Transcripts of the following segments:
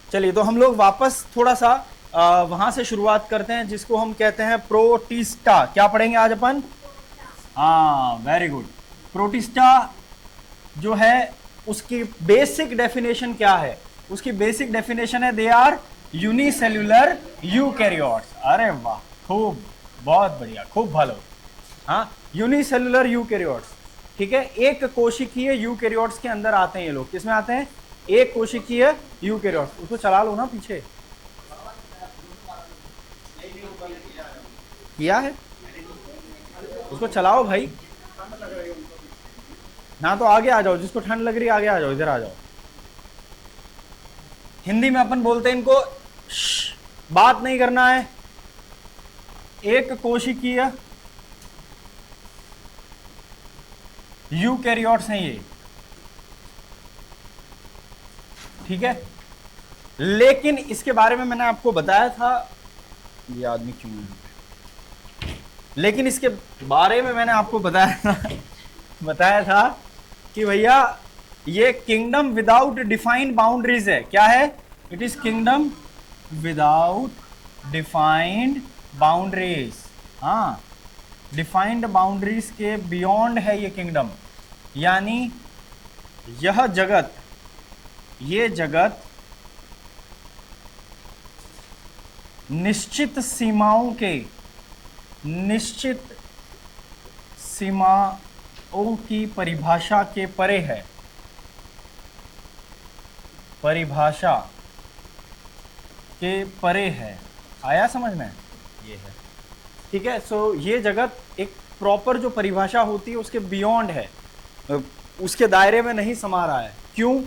चलिए तो हम लोग वापस थोड़ा सा वहां से शुरुआत करते हैं जिसको हम कहते हैं प्रोटिस्टा। क्या पढ़ेंगे आज अपन? हाँ, वेरी गुड। प्रोटिस्टा जो है उसकी बेसिक डेफिनेशन क्या है? उसकी बेसिक डेफिनेशन है दे आर यूनिसेल्युलर यूकैरियोट्स। अरे वाह, खूब, बहुत बढ़िया, खूब भालो। हाँ, यूनिसेल्युलर यूकैरियोट्स। ठीक है, एक कोशिकीय यूकैरियोट्स के अंदर आते हैं ये लोग। किसमें आते हैं? एक कोशिकीय यूकैरियोट्स। उसको चला लो ना पीछे। किया है, उसको चलाओ भाई। ना तो आगे आ जाओ, जिसको ठंड लग रही है आगे आ जाओ, इधर आ जाओ। हिंदी में अपन बोलते हैं इनको बात नहीं करना है। एक कोशिकीय यूकैरियोट्स हैं ये, ठीक है। लेकिन इसके बारे में मैंने आपको बताया था, ये आदमी क्यों है, लेकिन इसके बारे में मैंने आपको बताया था बताया था कि भैया ये किंगडम विदाउट डिफाइंड बाउंड्रीज है। क्या है? It is kingdom without defined boundaries. हाँ, डिफाइंड बाउंड्रीज के बियॉन्ड है ये किंगडम। यानी यह जगत, ये जगत निश्चित सीमाओं के, निश्चित सीमाओं की परिभाषा के परे है। परिभाषा के परे है। आया समझ में? ये है, ठीक है। सो ये जगत एक प्रॉपर जो परिभाषा होती है उसके बियॉन्ड है, उसके दायरे में नहीं समा रहा है। क्यों?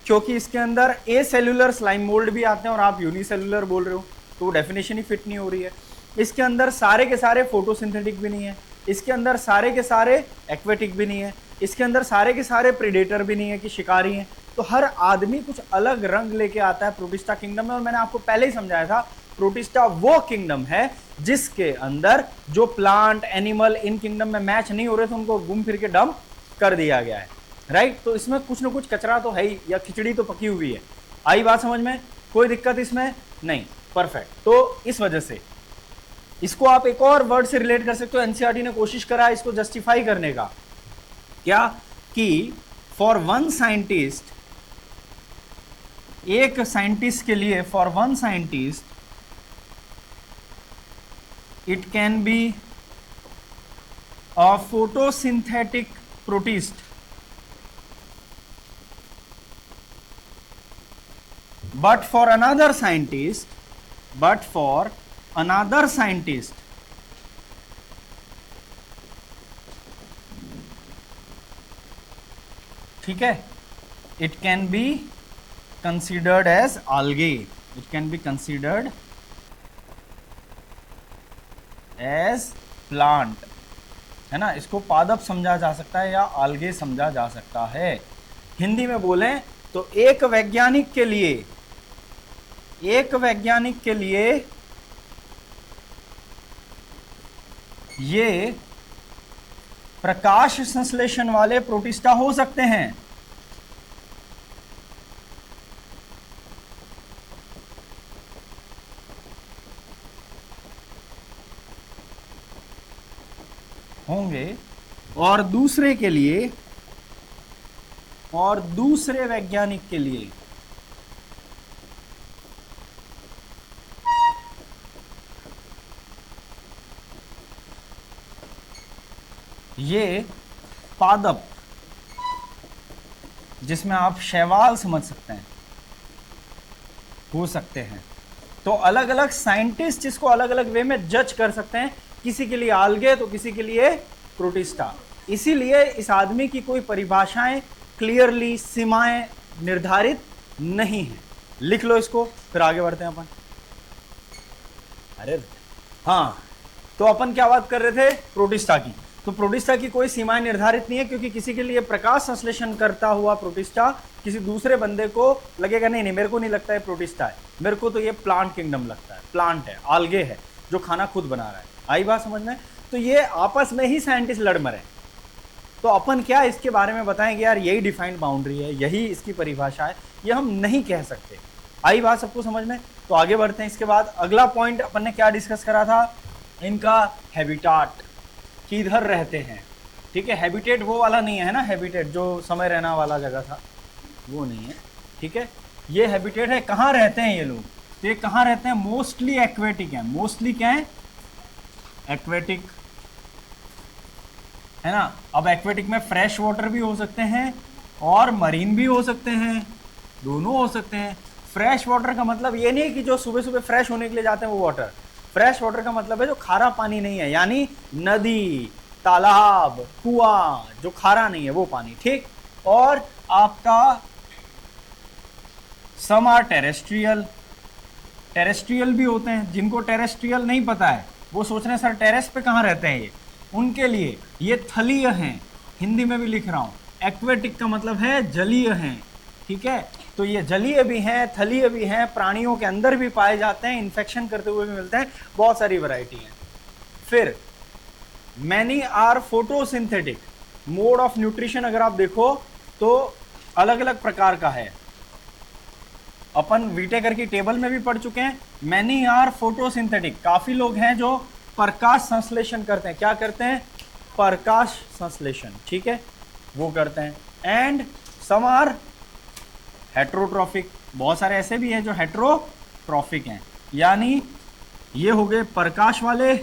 क्योंकि इसके अंदर ए सेल्यूलर स्लाइम मोल्ड भी आते हैं और आप यूनिसेल्यूलर बोल रहे हो, तो वो डेफिनेशन ही फिट नहीं हो रही है। इसके अंदर सारे के सारे फोटोसिंथेटिक भी नहीं है, इसके अंदर सारे के सारे एक्वेटिक भी नहीं है, इसके अंदर सारे के सारे प्रेडेटर भी नहीं है कि शिकारी हैं। तो हर आदमी कुछ अलग रंग लेके आता है प्रोटिस्टा किंगडम में। और मैंने आपको पहले ही समझाया था, प्रोटिस्टा वो किंगडम है जिसके अंदर जो प्लांट एनिमल इन किंगडम में मैच नहीं हो रहे थे उनको घूम फिर के डंप कर दिया गया है। राइट? तो इसमें कुछ ना कुछ कचरा तो है ही, या खिचड़ी तो पकी हुई है। आई बात समझ में? कोई दिक्कत इसमें नहीं? परफेक्ट। तो इस वजह से इसको आप एक और वर्ड से रिलेट कर सकते हो। एनसीईआरटी ने कोशिश करा इसको जस्टिफाई करने का। क्या? कि फॉर वन साइंटिस्ट, एक साइंटिस्ट के लिए, for one scientist it can be a photosynthetic protist, but for another scientist, but for another scientist ठीक है, it can be considered as algae, it can be considered as plant, है ना। इसको पादप समझा जा सकता है या algae समझा जा सकता है। हिंदी में बोलें तो एक वैज्ञानिक के लिए, एक वैज्ञानिक के लिए ये प्रकाश संश्लेषण वाले प्रोटिस्टा हो सकते हैं। होंगे। और दूसरे के लिए, और दूसरे वैज्ञानिक के लिए ये पादप, जिसमें आप शैवाल समझ सकते हैं, हो सकते हैं। तो अलग अलग साइंटिस्ट इसको अलग अलग वे में जज कर सकते हैं। किसी के लिए आल्गे तो किसी के लिए प्रोटिस्टा। इसीलिए इस आदमी की कोई परिभाषाएं क्लियरली, सीमाएं निर्धारित नहीं है। लिख लो इसको, फिर आगे बढ़ते हैं अपन। अरे हाँ, तो अपन क्या बात कर रहे थे? प्रोटिस्टा की। तो प्रोटिस्टा की कोई सीमाएं निर्धारित नहीं है, क्योंकि किसी के लिए प्रकाश संश्लेषण करता हुआ प्रोटिस्टा किसी दूसरे बंदे को लगेगा नहीं नहीं, मेरे को नहीं लगता है प्रोटिस्टा है, मेरे को तो ये प्लांट किंगडम लगता है, प्लांट है, आल्गे है जो खाना खुद बना रहा है। आई बात समझ में? तो ये आपस में ही साइंटिस्ट लड़ मरे। तो अपन क्या इसके बारे में बताएंगे यार यही डिफाइंड बाउंड्री है, यही इसकी परिभाषा है, ये हम नहीं कह सकते। आई बात सबको समझ में? तो आगे बढ़ते हैं। इसके बाद अगला पॉइंट अपन ने क्या डिस्कस करा था, इनका हैबिटाट, किधर रहते हैं। ठीक है, हैबिटेट वो वाला नहीं है ना, हैबिटेट जो समय रहना वाला जगह था वो नहीं है। ठीक है, ये हैबिटेट है, कहाँ रहते हैं ये लोग। तो ये कहाँ रहते हैं, मोस्टली एक्वेटिक है। मोस्टली क्या है, एक्वेटिक है ना। अब एक्वेटिक में फ्रेश वाटर भी हो सकते हैं और मरीन भी हो सकते हैं, दोनों हो सकते हैं। फ्रेश वाटर का मतलब ये नहीं है कि जो सुबह सुबह फ्रेश होने के लिए जाते हैं वो वाटर। फ्रेश वाटर का मतलब है जो खारा पानी नहीं है, यानी नदी, तालाब, कुआं, जो खारा नहीं है वो पानी। ठीक, और आपका सम आर टेरेस्ट्रियल, टेरेस्ट्रियल भी होते हैं। जिनको टेरेस्ट्रियल नहीं पता है वो सोच रहे हैं सर टेरेस पे कहाँ रहते हैं ये, उनके लिए ये थलीय हैं, हिंदी में भी लिख रहा हूँ। एक्वेटिक का मतलब है जलीय हैं। ठीक है, तो ये जलीय भी हैं, थलीय भी हैं, प्राणियों के अंदर भी पाए जाते हैं, इन्फेक्शन करते हुए भी मिलते हैं, बहुत सारी वैरायटी हैं। फिर many are photosynthetic, mode of nutrition अगर आप देखो तो अलग अलग प्रकार का है। अपन वीटेकर की टेबल में भी पढ़ चुके हैं। मैनी आर फोटोसिंथेटिक, काफी लोग हैं जो प्रकाश संश्लेषण करते हैं। क्या करते हैं, प्रकाश संश्लेषण। ठीक है, वो करते हैं। एंड सम आर हेट्रोट्रॉफिक, बहुत सारे ऐसे भी हैं जो हेट्रोट्रॉफिक हैं, यानी ये हो गए प्रकाश वाले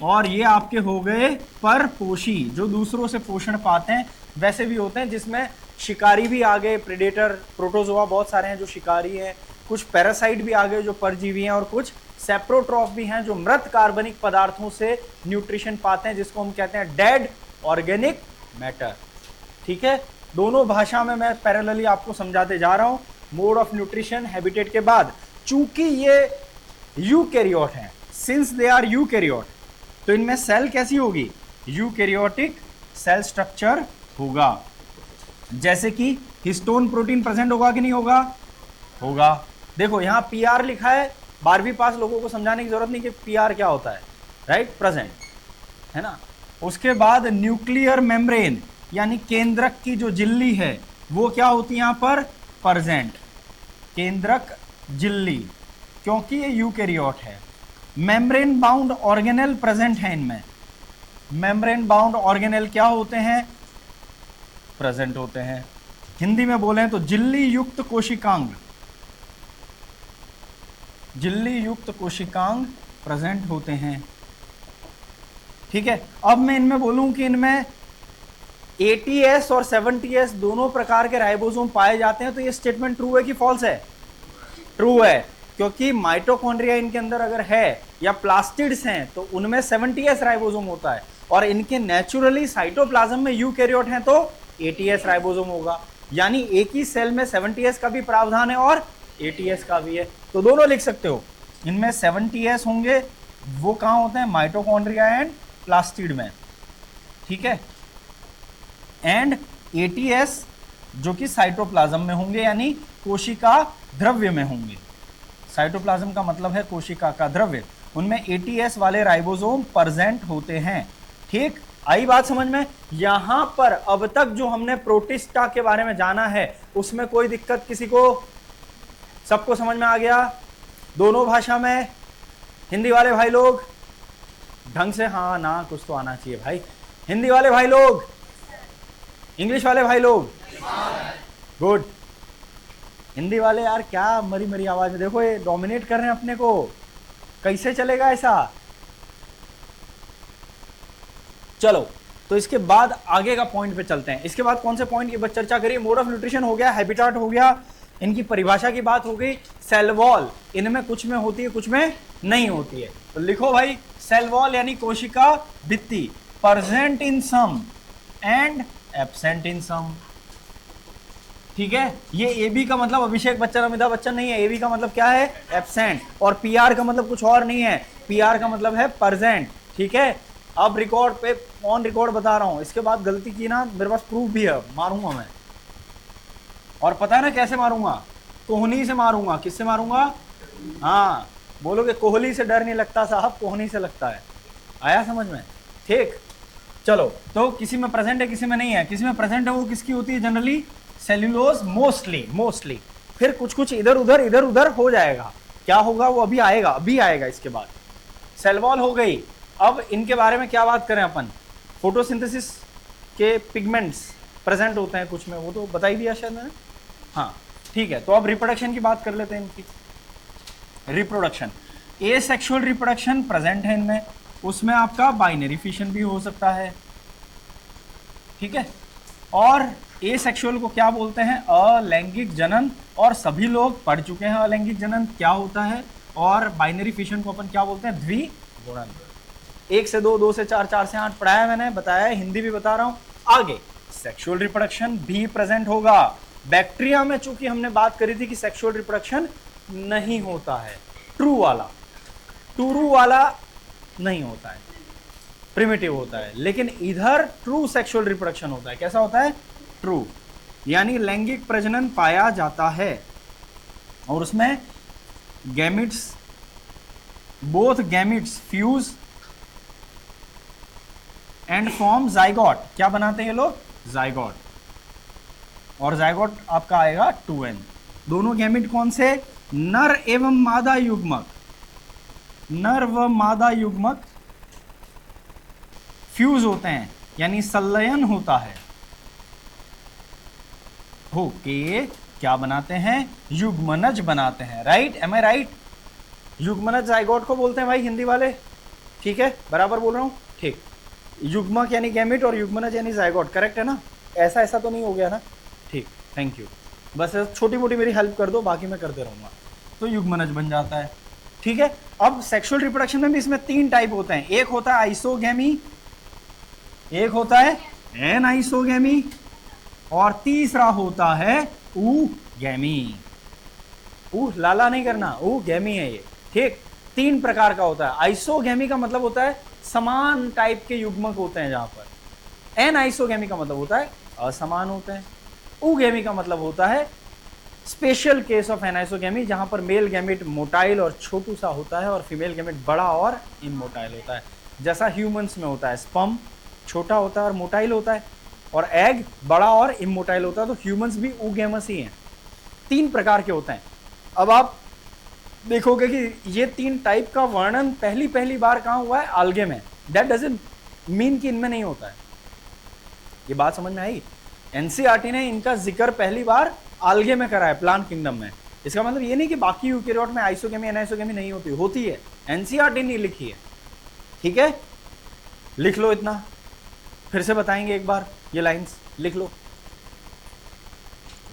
और ये आपके हो गए परपोषी, जो दूसरों से पोषण पाते हैं। वैसे भी होते हैं जिसमें शिकारी भी आ गए, प्रेडेटर, प्रोटोजोआ बहुत सारे हैं जो शिकारी हैं, कुछ पैरासाइट भी आ गए जो परजीवी हैं, और कुछ सेप्रोट्रॉफ भी हैं जो मृत कार्बनिक पदार्थों से न्यूट्रिशन पाते हैं, जिसको हम कहते हैं डेड ऑर्गेनिक मैटर। ठीक है, दोनों भाषा में मैं पैरेलली आपको समझाते जा रहा हूं। मोड ऑफ न्यूट्रिशन, हैबिटेट के बाद चूंकि ये यूकैरियोट हैं, सिंस दे आर यूकैरियोट, तो इनमें सेल कैसी होगी, यूकैरियोटिक सेल स्ट्रक्चर होगा। जैसे कि हिस्टोन प्रोटीन प्रेजेंट होगा कि नहीं होगा, होगा। देखो यहां पीआर लिखा है, 12वीं पास लोगों को समझाने की जरूरत नहीं कि पीआर क्या होता है, राइट, प्रेजेंट है ना। उसके बाद न्यूक्लियर मेम्ब्रेन, यानी केंद्रक की जो झिल्ली है वो क्या होती है यहां पर, प्रेजेंट, केंद्रक झिल्ली, क्योंकि ये यूकैरियोट है। मेम्ब्रेन बाउंड ऑर्गेनेल प्रेजेंट है इनमें। मेम्ब्रेन बाउंड ऑर्गेनेल क्या होते हैं, प्रेजेंट होते हैं। हिंदी में बोलें तो झिल्ली युक्त कोशिकांग, झिल्ली युक्त कोशिकांग प्रेजेंट होते हैं। ठीक है, अब मैं इनमें बोलूं कि इनमें 80S और 70S दोनों प्रकार के राइबोसोम पाए जाते हैं, तो ये स्टेटमेंट ट्रू है कि फॉल्स है, ट्रू है, क्योंकि माइटोकॉन्ड्रिया इनके अंदर अगर है या प्लास्टिड्स हैं तो उनमें 70S राइबोसोम होता है, और इनके नेचुरली साइटोप्लाज्म में यूकैरियोट हैं तो 80S राइबोसोम होगा। यानी एक ही सेल में 70S का भी प्रावधान है और 80S का भी है, तो दोनों लिख सकते हो। इनमें 70S होंगे, वो कहाँ होते हैं, माइटोकॉन्ड्रिया एंड प्लास्टिड में। ठीक है, एंड 80S जो कि साइटोप्लाज्म में होंगे, यानी कोशिका द्रव्य में होंगे। साइटोप्लाज्म का मतलब है कोशिका का द्रव्य, उनमें 80S वाले राइबोसोम प्रेजेंट होते हैं। ठीक, आई बात समझ में। यहां पर अब तक जो हमने प्रोटिस्टा के बारे में जाना है उसमें कोई दिक्कत किसी को, सबको समझ में आ गया, दोनों भाषा में। हिंदी वाले भाई लोग ढंग से, हाँ ना, कुछ तो आना चाहिए भाई। हिंदी वाले भाई लोग, इंग्लिश वाले भाई लोग, गुड। हिंदी वाले यार क्या मरी मरी आवाज में, देखो ये डोमिनेट कर रहे हैं अपने को, कैसे चलेगा ऐसा। चलो, तो इसके बाद आगे का पॉइंट पे चलते हैं। इसके बाद कौन से पॉइंट की चर्चा करिए, मोड ऑफ न्यूट्रिशन हो गया, हैबिटाट हो गया, इनकी परिभाषा की बात हो गई। सेल वॉल, इनमें कुछ में होती है कुछ में नहीं होती है, तो लिखो भाई, सेल वॉल यानी कोशिका भित्ति, present in some and absent in some. ठीक है, ये एबी का मतलब अभिषेक बच्चन अमिताभ बच्चन नहीं है, एबी का मतलब क्या है, एब्सेंट, और पीआर का मतलब कुछ और नहीं है, पीआर का मतलब है प्रेजेंट। ठीक है, अब रिकॉर्ड पे ऑन रिकॉर्ड बता रहा हूं, इसके बाद गलती की ना मेरे पास प्रूफ भी है, मारूंगा मैं। और पता है ना कैसे मारूंगा, कोहनी से मारूंगा। किससे मारूंगा, हाँ बोलोगे कोहली से डर नहीं लगता साहब, कोहनी से लगता है। आया समझ में, ठीक। चलो, तो किसी में प्रेजेंट है किसी में नहीं है, किसी में प्रेजेंट है वो किसकी होती है जनरली, सेल्यूलोज, मोस्टली फिर कुछ कुछ इधर उधर हो जाएगा। क्या होगा वो अभी आएगा इसके बाद। सेल वॉल हो गई। अब इनके बारे में क्या बात करें अपन, फोटोसिंथेसिस के पिगमेंट्स प्रेजेंट होते हैं कुछ में, वो तो बता ही दिया शायद मैंने। हाँ ठीक है, तो अब रिप्रोडक्शन की बात कर लेते हैं इनकी। रिप्रोडक्शन, एसेक्सुअल रिप्रोडक्शन प्रेजेंट है इनमें, उसमें आपका बाइनरी फिशन भी हो सकता है, ठीक है। और एसेक्सुअल को क्या बोलते हैं, अलैंगिक जनन, और सभी लोग पढ़ चुके हैं अलैंगिक जनन क्या होता है। और बाइनरी फिशन को अपन क्या बोलते हैं, द्विगुणन। 1 से 2, 2 से 4, 4 से 8 पढ़ाया मैंने, बताया है, हिंदी भी बता रहा हूं। आगे सेक्सुअल रिप्रोडक्शन भी प्रेजेंट होगा। बैक्टीरिया में चूंकि हमने बात करी थी कि सेक्सुअल रिप्रोडक्शन नहीं होता है, ट्रू वाला नहीं होता है, प्रिमिटिव होता है, लेकिन इधर ट्रू सेक्सुअल रिप्रोडक्शन होता है। कैसा होता है, ट्रू, यानी लैंगिक प्रजनन पाया जाता है, और उसमें gametes, both gametes fuse and form zygote. क्या बनाते हैं ये लोग, जाइगोट, और जाइगोट आपका आएगा 2n। दोनों गैमिट कौन से, नर एवं मादा युग्मक, नर व मादा युग्मक फ्यूज होते हैं, यानी संलयन होता है, होके क्या बनाते हैं, युग्मनज बनाते हैं। राइट, एम आई राइट? युग्मनज जाइगोट को बोलते हैं भाई हिंदी वाले, ठीक है, बराबर बोल रहा हूं, ठीक। युग्मक यानी गैमिट और युग्मनज यानी जाइगोट, करेक्ट है ना? ऐसा तो नहीं हो गया ना? ठीक, थैंक यू। बस छोटी मोटी मेरी हेल्प कर दो, बाकी मैं करते रहूंगा। तो युग्मनज बन जाता है, ठीक है। अब सेक्सुअल रिप्रोडक्शन में भी इसमें 3 टाइप होते हैं। एक होता है आइसोगैमी, एक होता है एनाइसोगैमी, और तीसरा होता है ऊगैमी। लाला नहीं करना, ऊगैमी है ये, ठीक। 3 प्रकार का होता है। आइसोगैमी का मतलब होता है समान टाइप के युग्मक होते हैं जहां पर। एनाइसोगैमी का मतलब होता है असमान होते हैं। ऊगैमी का मतलब होता है स्पेशल केस ऑफ एनाइसोगैमी, जहां पर मेल गैमिट मोटाइल और छोटू सा होता है और फीमेल गैमिट बड़ा और इमोटाइल होता है। जैसा ह्यूमंस में होता है, स्पर्म छोटा होता है और मोटाइल होता है, और एग बड़ा और इमोटाइल होता है, तो ह्यूमंस भी ऊगैमस ही हैं। 3 प्रकार के होते हैं। अब आप देखोगे कि ये 3 टाइप का वर्णन पहली बार कहां हुआ है, आल्गे में। दैट डजंट मीन कि इनमें नहीं होता है। ये बात समझ में आई? एनसीईआरटी ने इनका जिक्र पहली बार आल्गे में करा है, प्लांट किंगडम में। इसका मतलब ये नहीं कि बाकी यूकेरियोट में आइसोगेमी एनाइसोगेमी नहीं होती, होती है, एनसीईआरटी ने लिखी है, ठीक है। लिख लो इतना, फिर से बताएंगे एक बार, ये लाइंस लिख लो।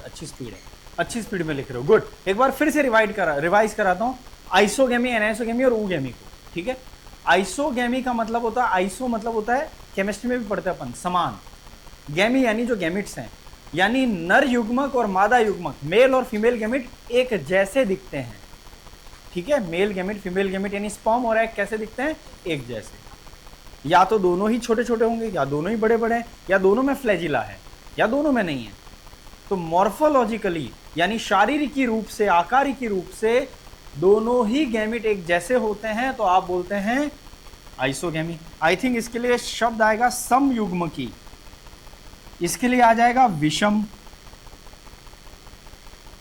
अच्छी स्पीड है, अच्छी स्पीड में लिख रहे हो, गुड। एक बार फिर से रिवाइज कराता हूं आइसोगेमी, एनाइसोगेमी और ऊगेमी को, ठीक है। आइसोगेमी का मतलब होता है, आइसो मतलब होता है, केमिस्ट्री में भी पढ़ते हैं अपन, समान। गैमी यानी जो गैमिट्स हैं, यानी नर युग्मक और मादा युग्मक, मेल और फीमेल गैमिट एक जैसे दिखते हैं, ठीक है। मेल गैमिट फीमेल गैमिट यानी स्पर्म और एग कैसे दिखते हैं, एक जैसे। या तो दोनों ही छोटे छोटे होंगे, या दोनों ही बड़े बड़े हैं, या दोनों में फ्लैजिला है, या दोनों में नहीं है। तो मॉर्फोलॉजिकली यानी शारीरिकी रूप से, आकारिकी रूप से दोनों ही गैमिट एक जैसे होते हैं, तो आप बोलते हैं आइसोगैमी। आई थिंक इसके लिए शब्द आएगा समयुग्मकी, इसके लिए आ जाएगा विषम।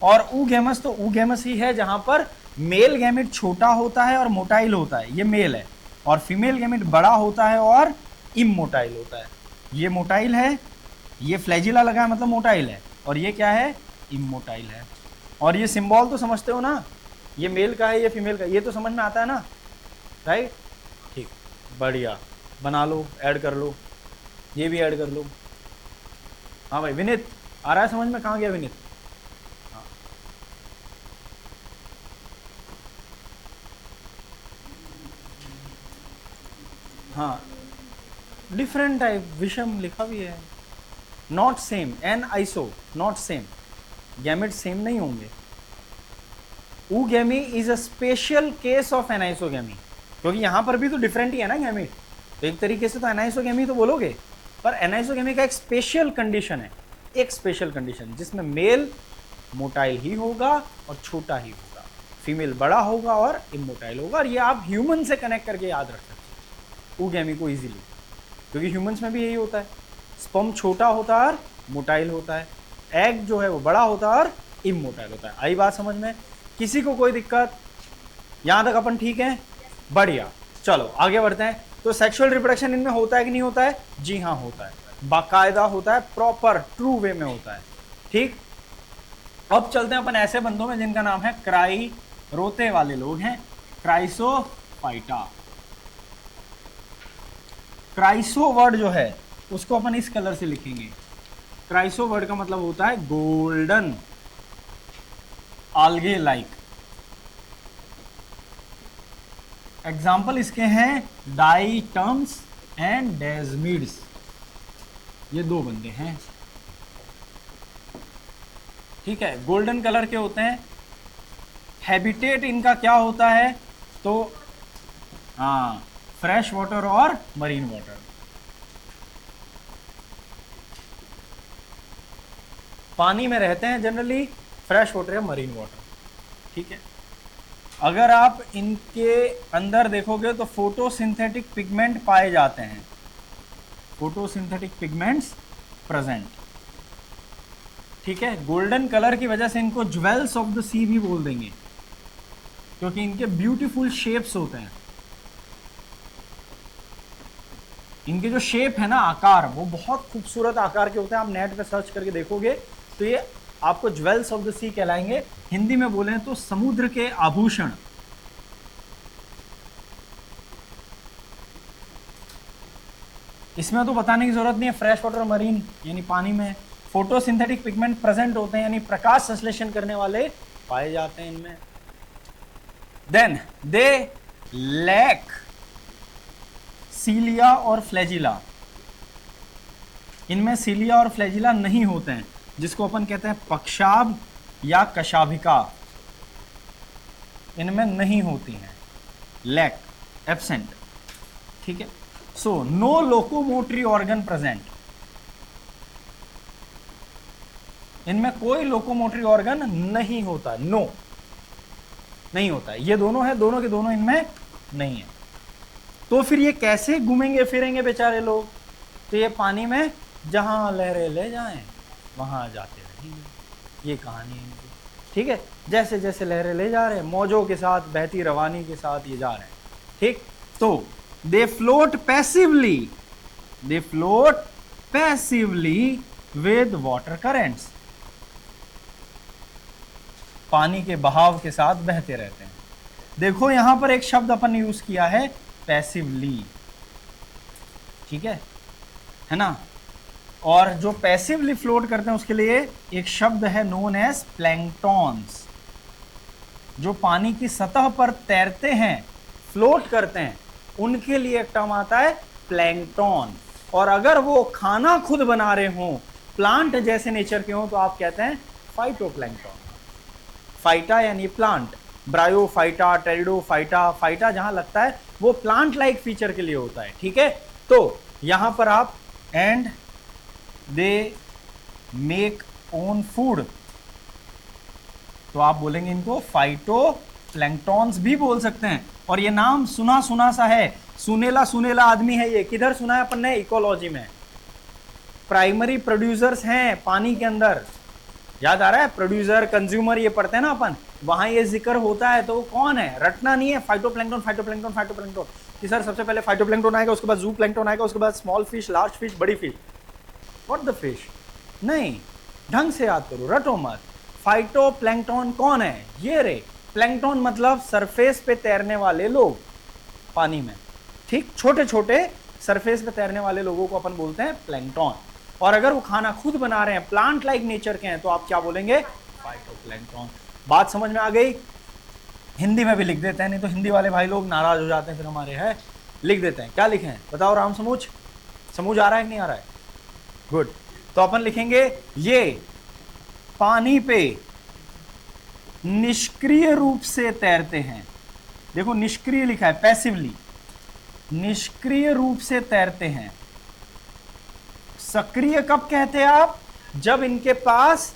और ऊगैमस तो ऊगैमस ही है जहां पर मेल गैमिट छोटा होता है और मोटाइल होता है, ये मेल है, और फीमेल गैमिट बड़ा होता है और इमोटाइल होता है। ये मोटाइल है, ये फ्लैजिला लगा है मतलब मोटाइल है, और ये क्या है, इमोटाइल है। और ये सिंबल तो समझते हो ना, ये मेल का है, ये फीमेल का, ये तो समझ में आता है ना, राइट? ठीक, बढ़िया, बना लो, ऐड कर लो, ये भी ऐड कर लो। हाँ भाई विनीत, आ रहा है समझ में? कहाँ गया विनीत? हाँ, हाँ, डिफरेंट टाइप, विषम लिखा भी है, not same, aniso not same, gamete same नहीं होंगे। Oogamy is a special case of anisogamy, क्योंकि यहां पर भी तो डिफरेंट ही है ना गैमेट, तो एक तरीके से तो एनाइसोगैमी तो बोलोगे, पर एनाइसोगैमी का एक स्पेशल कंडीशन है, एक स्पेशल कंडीशन जिसमें मेल मोटाइल ही होगा और छोटा ही होगा, फीमेल बड़ा होगा और इमोटाइल होगा। और ये आप ह्यूमन से कनेक्ट करके याद रख सकते हैं ऊगैमी को इजीली, क्योंकि ह्यूमंस में भी यही होता है, स्पर्म छोटा होता है और मोटाइल होता है, एग जो है वो बड़ा होता है और इमोटाइल होता है। आई बात समझ में? किसी को कोई दिक्कत? यहां तक अपन ठीक है? बढ़िया, चलो आगे बढ़ते हैं। तो सेक्सुअल रिप्रोडक्शन इनमें होता है कि नहीं होता है? जी हाँ होता है, बाकायदा होता है, प्रॉपर ट्रू वे में होता है। ठीक, अब चलते हैं अपन ऐसे बंदों में जिनका नाम है क्राई, रोते वाले लोग हैं, क्राइसोफाइटा। क्राइसो वर्ड जो है उसको अपन इस कलर से लिखेंगे। क्राइसो वर्ड का मतलब होता है गोल्डन आल्गे लाइक। एग्जाम्पल इसके हैं डाइटम्स एंड डेजमिड्स, ये दो बंदे हैं। ठीक है, गोल्डन कलर के होते हैं। हैबिटेट इनका क्या होता है? तो हाँ, फ्रेश वाटर और मरीन वाटर। पानी में रहते हैं जनरली, फ्रेश वाटर या मरीन वाटर। ठीक है, अगर आप इनके अंदर देखोगे तो फोटोसिंथेटिक पिगमेंट पाए जाते हैं, फोटोसिंथेटिक पिगमेंट्स प्रेजेंट। ठीक है, गोल्डन कलर की वजह से इनको ज्वेल्स ऑफ द सी भी बोल देंगे, क्योंकि इनके ब्यूटीफुल शेप्स होते हैं। इनके जो शेप है ना, आकार, वो बहुत खूबसूरत आकार के होते हैं। आप नेट पे सर्च करके देखोगे तो ये आपको ज्वेल्स ऑफ द सी कहलाएंगे। हिंदी में बोले तो समुद्र के आभूषण। इसमें तो बताने की जरूरत नहीं है, फ्रेश वाटर मरीन यानी पानी में फोटोसिंथेटिक पिगमेंट प्रेजेंट होते हैं, यानी प्रकाश संश्लेषण करने वाले पाए जाते हैं इनमें। देन दे लैक सीलिया और फ्लैजिला। इनमें सीलिया और फ्लैजिला नहीं होते हैं, जिसको अपन कहते हैं पक्षाभ या कशाभिका, इनमें नहीं होती हैं। Lack, absent. ठीक है, so no locomotory organ present. इनमें कोई लोकोमोटरी ऑर्गन नहीं होता, नो नहीं होता है। ये दोनों है, दोनों के दोनों इनमें नहीं है। तो फिर ये कैसे घूमेंगे फिरेंगे बेचारे लोग? तो ये पानी में जहां लहरें ले जाएं वहां जाते रहेंगे, ये कहानी है इनकी। ठीक है, जैसे जैसे लहरें ले जा रहे हैं, मौजों के साथ, बहती रवानी के साथ ये जा रहे हैं। ठीक, तो दे float passively, they float passively with water currents. पानी के बहाव के साथ बहते रहते हैं। देखो यहां पर एक शब्द अपन ने यूज किया है, पैसिवली। ठीक है ना? और जो पैसिवली फ्लोट करते हैं उसके लिए एक शब्द है नोन एज प्लैंक्टॉन्स। जो पानी की सतह पर तैरते हैं, फ्लोट करते हैं, उनके लिए एक टर्म आता है प्लैंक्टॉन। और अगर वो खाना खुद बना रहे हो, प्लांट जैसे नेचर के हो, तो आप कहते हैं फाइटोप्लैंक्टॉन। फाइटा यानी प्लांट, ब्रायोफाइटा, टेरिडोफाइटा। फाइटा जहां लगता है वो प्लांट लाइक फीचर के लिए होता है। ठीक है, तो यहां पर आप and they make own food, तो आप बोलेंगे इनको फाइटोप्लैंक्टॉन्स भी बोल सकते हैं। और ये नाम सुना सुना सा है, सुनेला सुनेला आदमी है ये। किधर सुना है अपन ने? इकोलॉजी में। प्राइमरी प्रोड्यूसर्स हैं पानी के अंदर, याद आ रहा है? प्रोड्यूसर, कंज्यूमर, ये पढ़ते हैं ना अपन, वहां ये जिक्र होता है। तो वो कौन है? रटना नहीं है, फाइटोप्लैंक्टन फाइटोप्लैंक्टन फाइटोप्लैंक्टन। कि सर सबसे पहले फाइटोप्लैंक्टन आएगा, उसके बाद जू प्लैंक्टन आएगा, उसके बाद स्मॉल फिश, लार्ज फिश, बड़ी फिश। What the fish? नहीं, ढंग से याद करो, रटो मत। फाइटोप्लैंक्टन कौन है? ये रे, प्लैंक्टन मतलब सरफेस पे तैरने वाले लोग पानी में। ठीक, छोटे छोटे सरफेस पे तैरने वाले लोगों को अपन बोलते हैं प्लैंक्टन। और अगर वो खाना खुद बना रहे हैं, प्लांट लाइक नेचर के हैं, तो आप क्या बोलेंगे? फाइटोप्लैंक्टन। बात समझ में आ गई? हिंदी में भी लिख देते हैं, नहीं तो हिंदी वाले भाई लोग नाराज हो जाते हैं फिर हमारे। है, लिख देते हैं। क्या लिखें बताओ राम समूच? समूच आ रहा है कि नहीं आ रहा है? गुड। तो अपन लिखेंगे ये पानी पे निष्क्रिय रूप से तैरते हैं। देखो निष्क्रिय लिखा है, पैसिवली, निष्क्रिय रूप से तैरते हैं। सक्रिय कब कहते हैं आप? जब इनके पास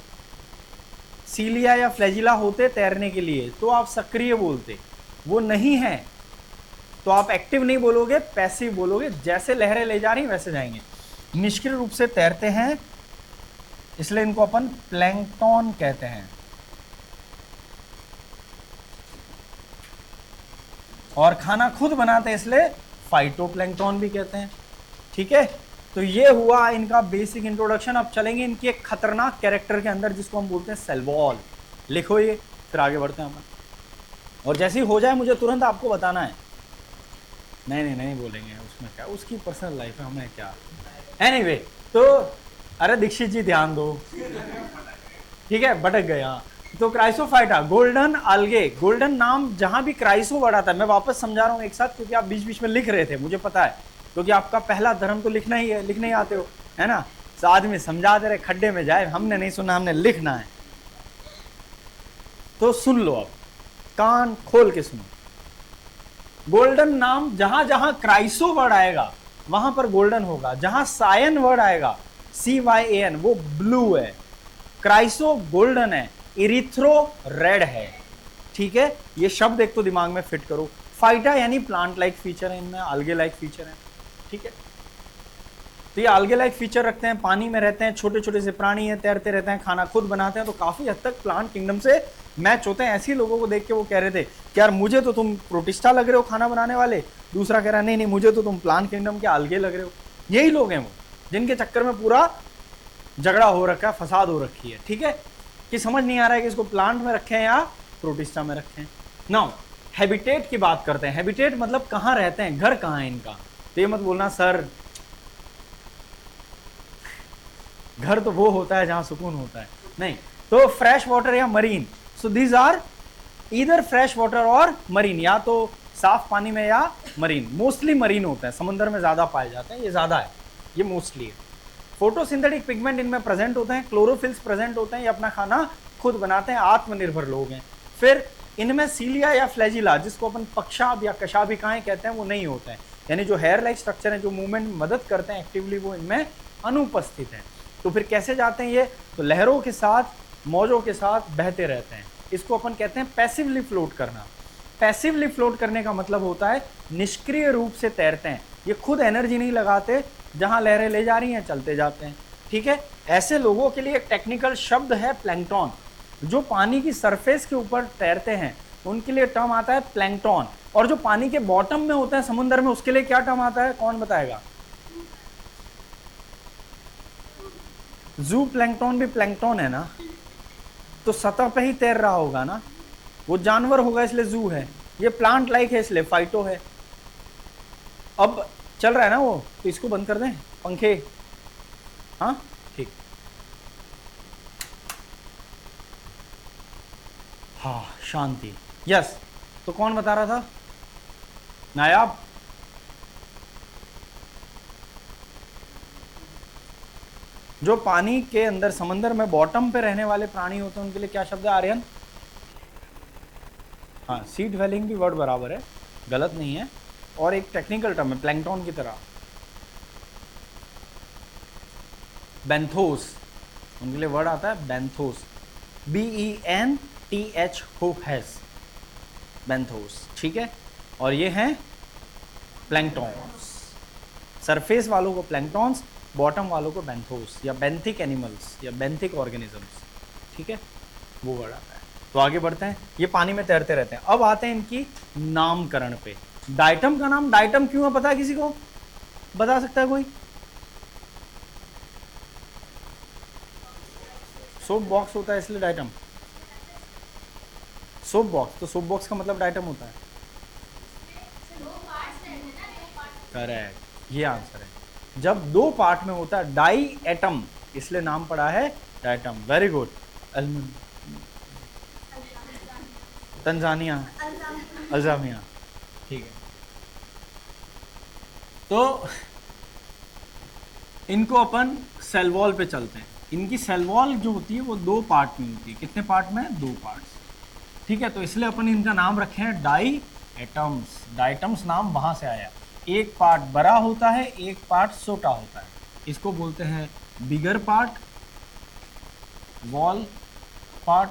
सीलिया या फ्लैजिला होते तैरने के लिए, तो आप सक्रिय बोलते। वो नहीं है तो आप एक्टिव नहीं बोलोगे, पैसिव बोलोगे। जैसे लहरें ले जा रही वैसे जाएंगे। निष्क्रिय रूप से तैरते हैं, इसलिए इनको अपन प्लैंक्टन कहते हैं। और खाना खुद बनाते हैं इसलिए फाइटोप्लैंक्टन भी कहते हैं। ठीक है, तो ये हुआ इनका बेसिक इंट्रोडक्शन। अब चलेंगे इनकी एक खतरनाक कैरेक्टर के अंदर जिसको हम बोलते हैं सेल वॉल। लिखो ये, फिर आगे बढ़ते हैं अपन। और जैसे ही हो जाए मुझे तुरंत आपको बताना है। नहीं बोलेंगे, उसमें क्या, उसकी पर्सनल लाइफ है, हमें क्या। एनीवे, तो अरे दीक्षित जी ध्यान दो, ठीक है, भटक गए। हाँ, तो क्राइसोफाइटा, गोल्डन अलगे। गोल्डन नाम जहां भी क्राइसो वर्ड आता है, मैं वापस समझा रहा हूं एक साथ, क्योंकि आप बीच बीच में लिख रहे थे, मुझे पता है, क्योंकि आपका पहला धर्म तो लिखना ही है, लिखने ही आते हो, है ना। तो आदमी समझाते रहे, खड्डे में जाए, हमने नहीं सुना, हमने लिखना है। तो सुन लो, अब कान खोल के सुनो। गोल्डन नाम जहां जहां क्राइसो वर्ड आएगा वहां पर गोल्डन होगा। जहां सायन वर्ड आएगा, CYAN, वो ब्लू है। क्राइसो गोल्डन है, इरिथ्रो रेड है। ठीक है, ये शब्द एक तो दिमाग में फिट करो। फाइटा यानी प्लांट लाइक फीचर है, इनमें आल्गे लाइक फीचर है। ठीक है, तो ये आल्गे लाइक फीचर रखते हैं, पानी में रहते हैं, छोटे छोटे से प्राणी हैं, तैरते रहते हैं, खाना खुद बनाते हैं, तो काफी हद तक प्लांट किंगडम से मैच होते हैं। ऐसे लोगों को देख के वो कह रहे थे कि यार मुझे तो तुम प्रोटिस्टा लग रहे हो खाना बनाने वाले, दूसरा कह रहा नहीं नहीं मुझे तो तुम प्लांट किंगडम के आल्गे लग रहे हो। यही लोग हैं वो, जिनके चक्कर में पूरा झगड़ा हो रखा है, फसाद हो रखी है। ठीक है, कि समझ नहीं आ रहा है कि इसको प्लांट में रखें या प्रोटिस्टा में रखें। नाउ हैबिटेट की बात करते हैं। हैबिटेट मतलब कहाँ रहते हैं, घर कहाँ है इनका। तो ये मत बोलना सर घर तो वो होता है जहां सुकून होता है, नहीं। तो फ्रेश वाटर या मरीन, सो दीज आर इधर फ्रेश वाटर और मरीन, या तो साफ पानी में या मरीन। मोस्टली मरीन होता है, समुद्र में ज्यादा पाए जाते हैं, ये ज्यादा है, ये मोस्टली है। फोटोसिंथेटिक पिगमेंट इनमें प्रेजेंट होते हैं, क्लोरोफिल्स प्रेजेंट होते हैं, ये अपना खाना खुद बनाते हैं, आत्मनिर्भर लोग हैं। फिर इनमें सीलिया या फ्लैजिला, जिसको अपन पक्षाभ या कशाभिकाएं कहते हैं, वो नहीं होते हैं। यानी जो हेयर लाइक स्ट्रक्चर है, जो मूवमेंट में मदद करते हैं एक्टिवली, वो इनमें अनुपस्थित है। तो फिर कैसे जाते हैं ये, तो लहरों के साथ, मौजों के साथ बहते रहते हैं। इसको अपन कहते हैं पैसिवली फ्लोट करना। पैसिवली फ्लोट करने का मतलब होता है निष्क्रिय रूप से तैरते हैं, ये खुद एनर्जी नहीं लगाते, जहां लहरें ले जा रही हैं चलते जाते हैं। ठीक है, ऐसे लोगों के लिए एक टेक्निकल शब्द है प्लैंकटन। जो पानी की सरफेस के ऊपर तैरते हैं उनके लिए टर्म आता है प्लैंकटन, और जो पानी के बॉटम में होते हैं समुद्र में, उसके लिए क्या टर्म आता है, कौन बताएगा। जू प्लैंकटन भी प्लैंकटन है ना, तो सतह पे ही तैर रहा होगा ना, वो जानवर होगा इसलिए जू है, ये प्लांट लाइक है इसलिए फाइटो है। अब चल रहा है ना वो, तो इसको बंद कर दें पंखे। हाँ ठीक, हाँ शांति, यस। तो कौन बता रहा था, नायाब। जो पानी के अंदर समंदर में बॉटम पे रहने वाले प्राणी होते हैं उनके लिए क्या शब्द है, आर्यन। हाँ, सी ड्वेलिंग भी वर्ड बराबर है, गलत नहीं है, और एक टेक्निकल टर्म है प्लैंकटन की तरह, बेंथोस, उनके लिए वर्ड आता है बेंथोस, BENTH होस, बेंथोस। ठीक है, और ये हैं प्लैंकटॉन्स। सरफेस वालों को प्लैंकटॉन्स, बॉटम वालों को बेंथोस या बेंथिक एनिमल्स या बेंथिक ऑर्गेनिजम्स। ठीक है, वो वर्ड आता है। तो आगे बढ़ते हैं, ये पानी में तैरते रहते हैं। अब आते हैं इनकी नामकरण पे। डाइटम का नाम डाइटम क्यों है, पता है किसी को, बता सकता है कोई। सोप बॉक्स होता है इसलिए डाइटम, सोप बॉक्स, तो सोप बॉक्स का मतलब डाइटम होता है। करेक्ट, ये आंसर है। जब दो पार्ट में होता है डाई एटम, इसलिए नाम पड़ा है डाइटम। Very good. तंजानिया, अल्जामिया, ठीक है। तो इनको अपन सेल वॉल पे चलते हैं। इनकी सेल वॉल जो होती है वो दो पार्ट में होती है। कितने पार्ट में, दो पार्ट्स। ठीक है, तो इसलिए अपन इनका नाम रखे हैं डाई एटम्स। डाइटम्स नाम वहां से आया, एक पार्ट बड़ा होता है, एक पार्ट छोटा होता है, इसको बोलते हैं बिगर पार्ट, वॉल पार्ट,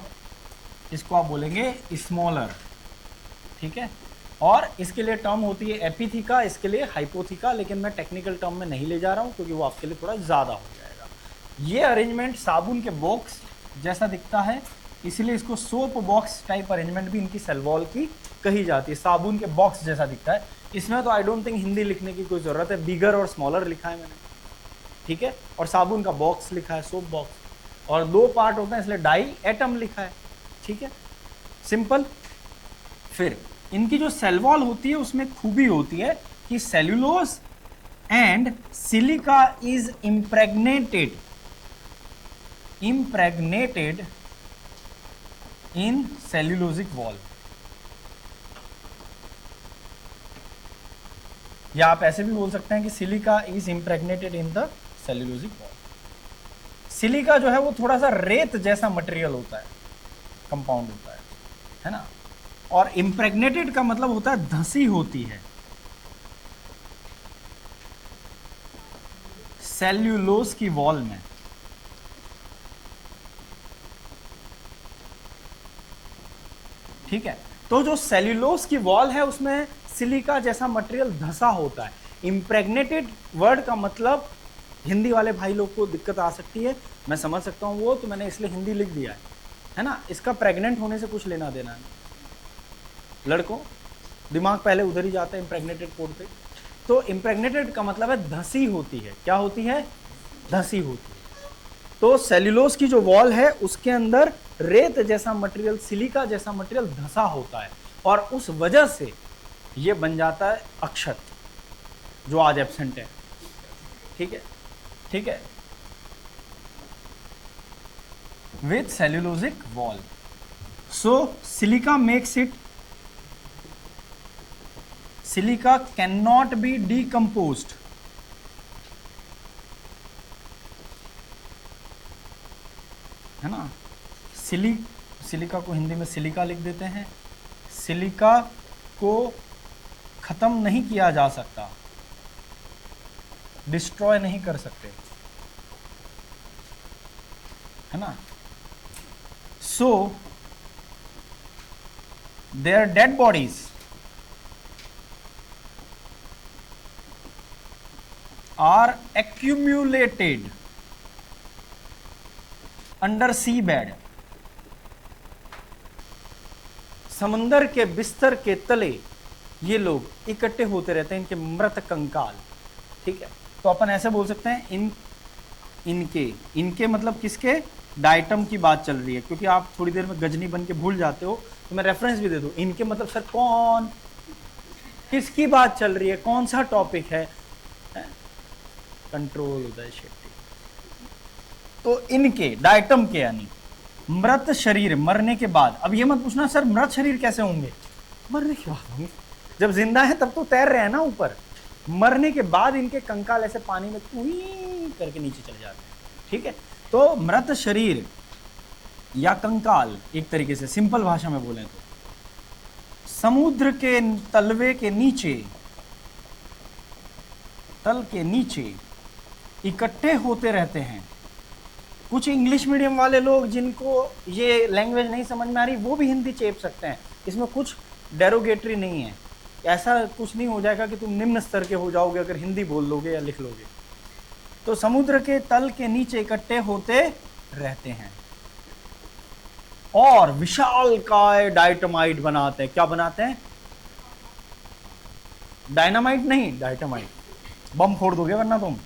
इसको आप बोलेंगे स्मॉलर। ठीक है, और इसके लिए टर्म होती है एपिथिका, इसके लिए हाइपोथिका, लेकिन मैं टेक्निकल टर्म में नहीं ले जा रहा हूं क्योंकि वो आपके लिए थोड़ा ज़्यादा हो जाएगा। ये अरेंजमेंट साबुन के बॉक्स जैसा दिखता है, इसीलिए इसको सोप बॉक्स टाइप अरेंजमेंट भी इनकी सेल वॉल की कही जाती है। साबुन के बॉक्स जैसा दिखता है। इसमें तो आई डोंट थिंक हिंदी लिखने की कोई जरूरत है, बिगर और स्मॉलर लिखा है मैंने, ठीक है। और साबुन का बॉक्स लिखा है, सोप बॉक्स, और 2 पार्ट होते हैं इसलिए डाई एटम लिखा है, ठीक है, सिंपल। फिर इनकी जो सेल वॉल होती है उसमें खूबी होती है कि cellulose and silica is impregnated in cellulosic wall, या आप ऐसे भी बोल सकते हैं कि silica is impregnated in the cellulosic wall. Silica जो है वो थोड़ा सा रेत जैसा मटेरियल होता है, कंपाउंड होता है ना। और इम्प्रेग्नेटेड का मतलब होता है धंसी होती है सेल्यूलोज की वॉल में, ठीक है। तो जो सेल्यूलोज की वॉल है उसमें सिलिका जैसा मटेरियल धंसा होता है। इम्प्रेग्नेटेड वर्ड का मतलब हिंदी वाले भाई लोग को दिक्कत आ सकती है, मैं समझ सकता हूँ वो, तो मैंने इसलिए हिंदी लिख दिया है ना। इसका प्रेग्नेंट होने से कुछ लेना देना नहीं, लड़कों दिमाग पहले उधर ही जाता है इम्प्रेग्नेटेड कोड पे। तो इम्प्रेग्नेटेड का मतलब है धंसी होती है, क्या होती है, धंसी होती है। तो सेल्यूलोज की जो वॉल है उसके अंदर रेत जैसा मटेरियल, सिलिका जैसा मटेरियल धंसा होता है, और उस वजह से ये बन जाता है अक्षत, जो आज एब्सेंट है, ठीक है, ठीक है, with cellulosic wall. So silica makes it, silica can not be decomposed, है ना। सिलिका को हिंदी में सिलिका लिख देते हैं। सिलिका को खत्म नहीं किया जा सकता, डिस्ट्रॉय नहीं कर सकते, है ना। So their dead bodies are accumulated under sea bed, समंदर के बिस्तर के तले ये लोग इकट्ठे होते रहते हैं, इनके मृत कंकाल, ठीक है। तो अपन ऐसे बोल सकते हैं इनके मतलब किसके, डाइटम की बात चल रही है, क्योंकि आप थोड़ी देर में गजनी बन के भूल जाते हो, तो मैं रेफरेंस भी दे दूं। इनके मतलब सर कौन, किसकी बात चल रही है, कौन सा टॉपिक है, कंट्रोल उदय शेट्टी। तो इनके डाइटम के यानी मृत शरीर, मरने के बाद, अब ये मत पूछना सर मृत शरीर कैसे होंगे, मरने के बाद होंगे, जब जिंदा है तब तो तैर रहे हैं ना ऊपर, मरने के बाद इनके कंकाल ऐसे पानी में तुई करके नीचे चले जाते हैं, ठीक है। तो मृत शरीर या कंकाल, एक तरीके से सिंपल भाषा में बोलें तो, समुद्र के तलवे के नीचे, तल के नीचे इकट्ठे होते रहते हैं। कुछ इंग्लिश मीडियम वाले लोग जिनको ये लैंग्वेज नहीं समझ में आ रही, वो भी हिंदी चेप सकते हैं, इसमें कुछ डेरोगेटरी नहीं है, ऐसा कुछ नहीं हो जाएगा कि तुम निम्न स्तर के हो जाओगे अगर हिंदी बोल लोगे या लिख लोगे। तो समुद्र के तल के नीचे इकट्ठे होते रहते हैं और विशालकाय डायटमाइट बनाते हैं। क्या बनाते हैं, डायनामाइट नहीं, डायटमाइट, बम फोड़ दोगे वरना तुम,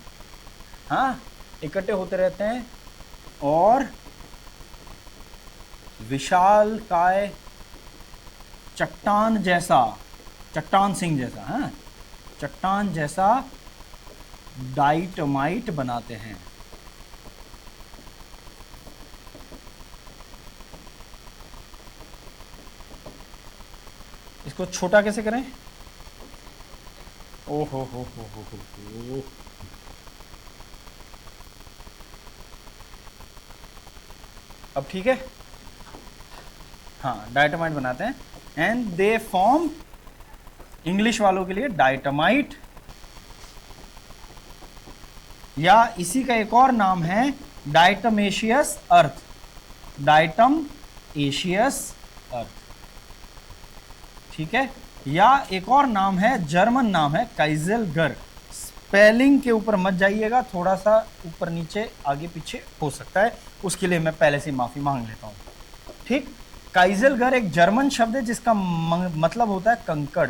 हाँ। इकट्ठे होते रहते हैं और विशालकाय चट्टान जैसा, चट्टान सिंह जैसा, हाँ, चट्टान जैसा डाइटमाइट बनाते हैं। इसको छोटा कैसे करें, ओ हो। अब ठीक है, हाँ, डायटमाइट बनाते हैं एंड दे फॉर्म, इंग्लिश वालों के लिए डायटमाइट, या इसी का एक और नाम है डायटमेशियस अर्थ, डायटम एशियस अर्थ, ठीक है। या एक और नाम है, जर्मन नाम है काइजेलगर। स्पेलिंग के ऊपर मत जाइएगा, थोड़ा सा ऊपर नीचे आगे पीछे हो सकता है, उसके लिए मैं पहले से माफी मांग लेता हूं, ठीक। ठीक। काइजलगर एक जर्मन शब्द है जिसका मतलब होता है कंकड़,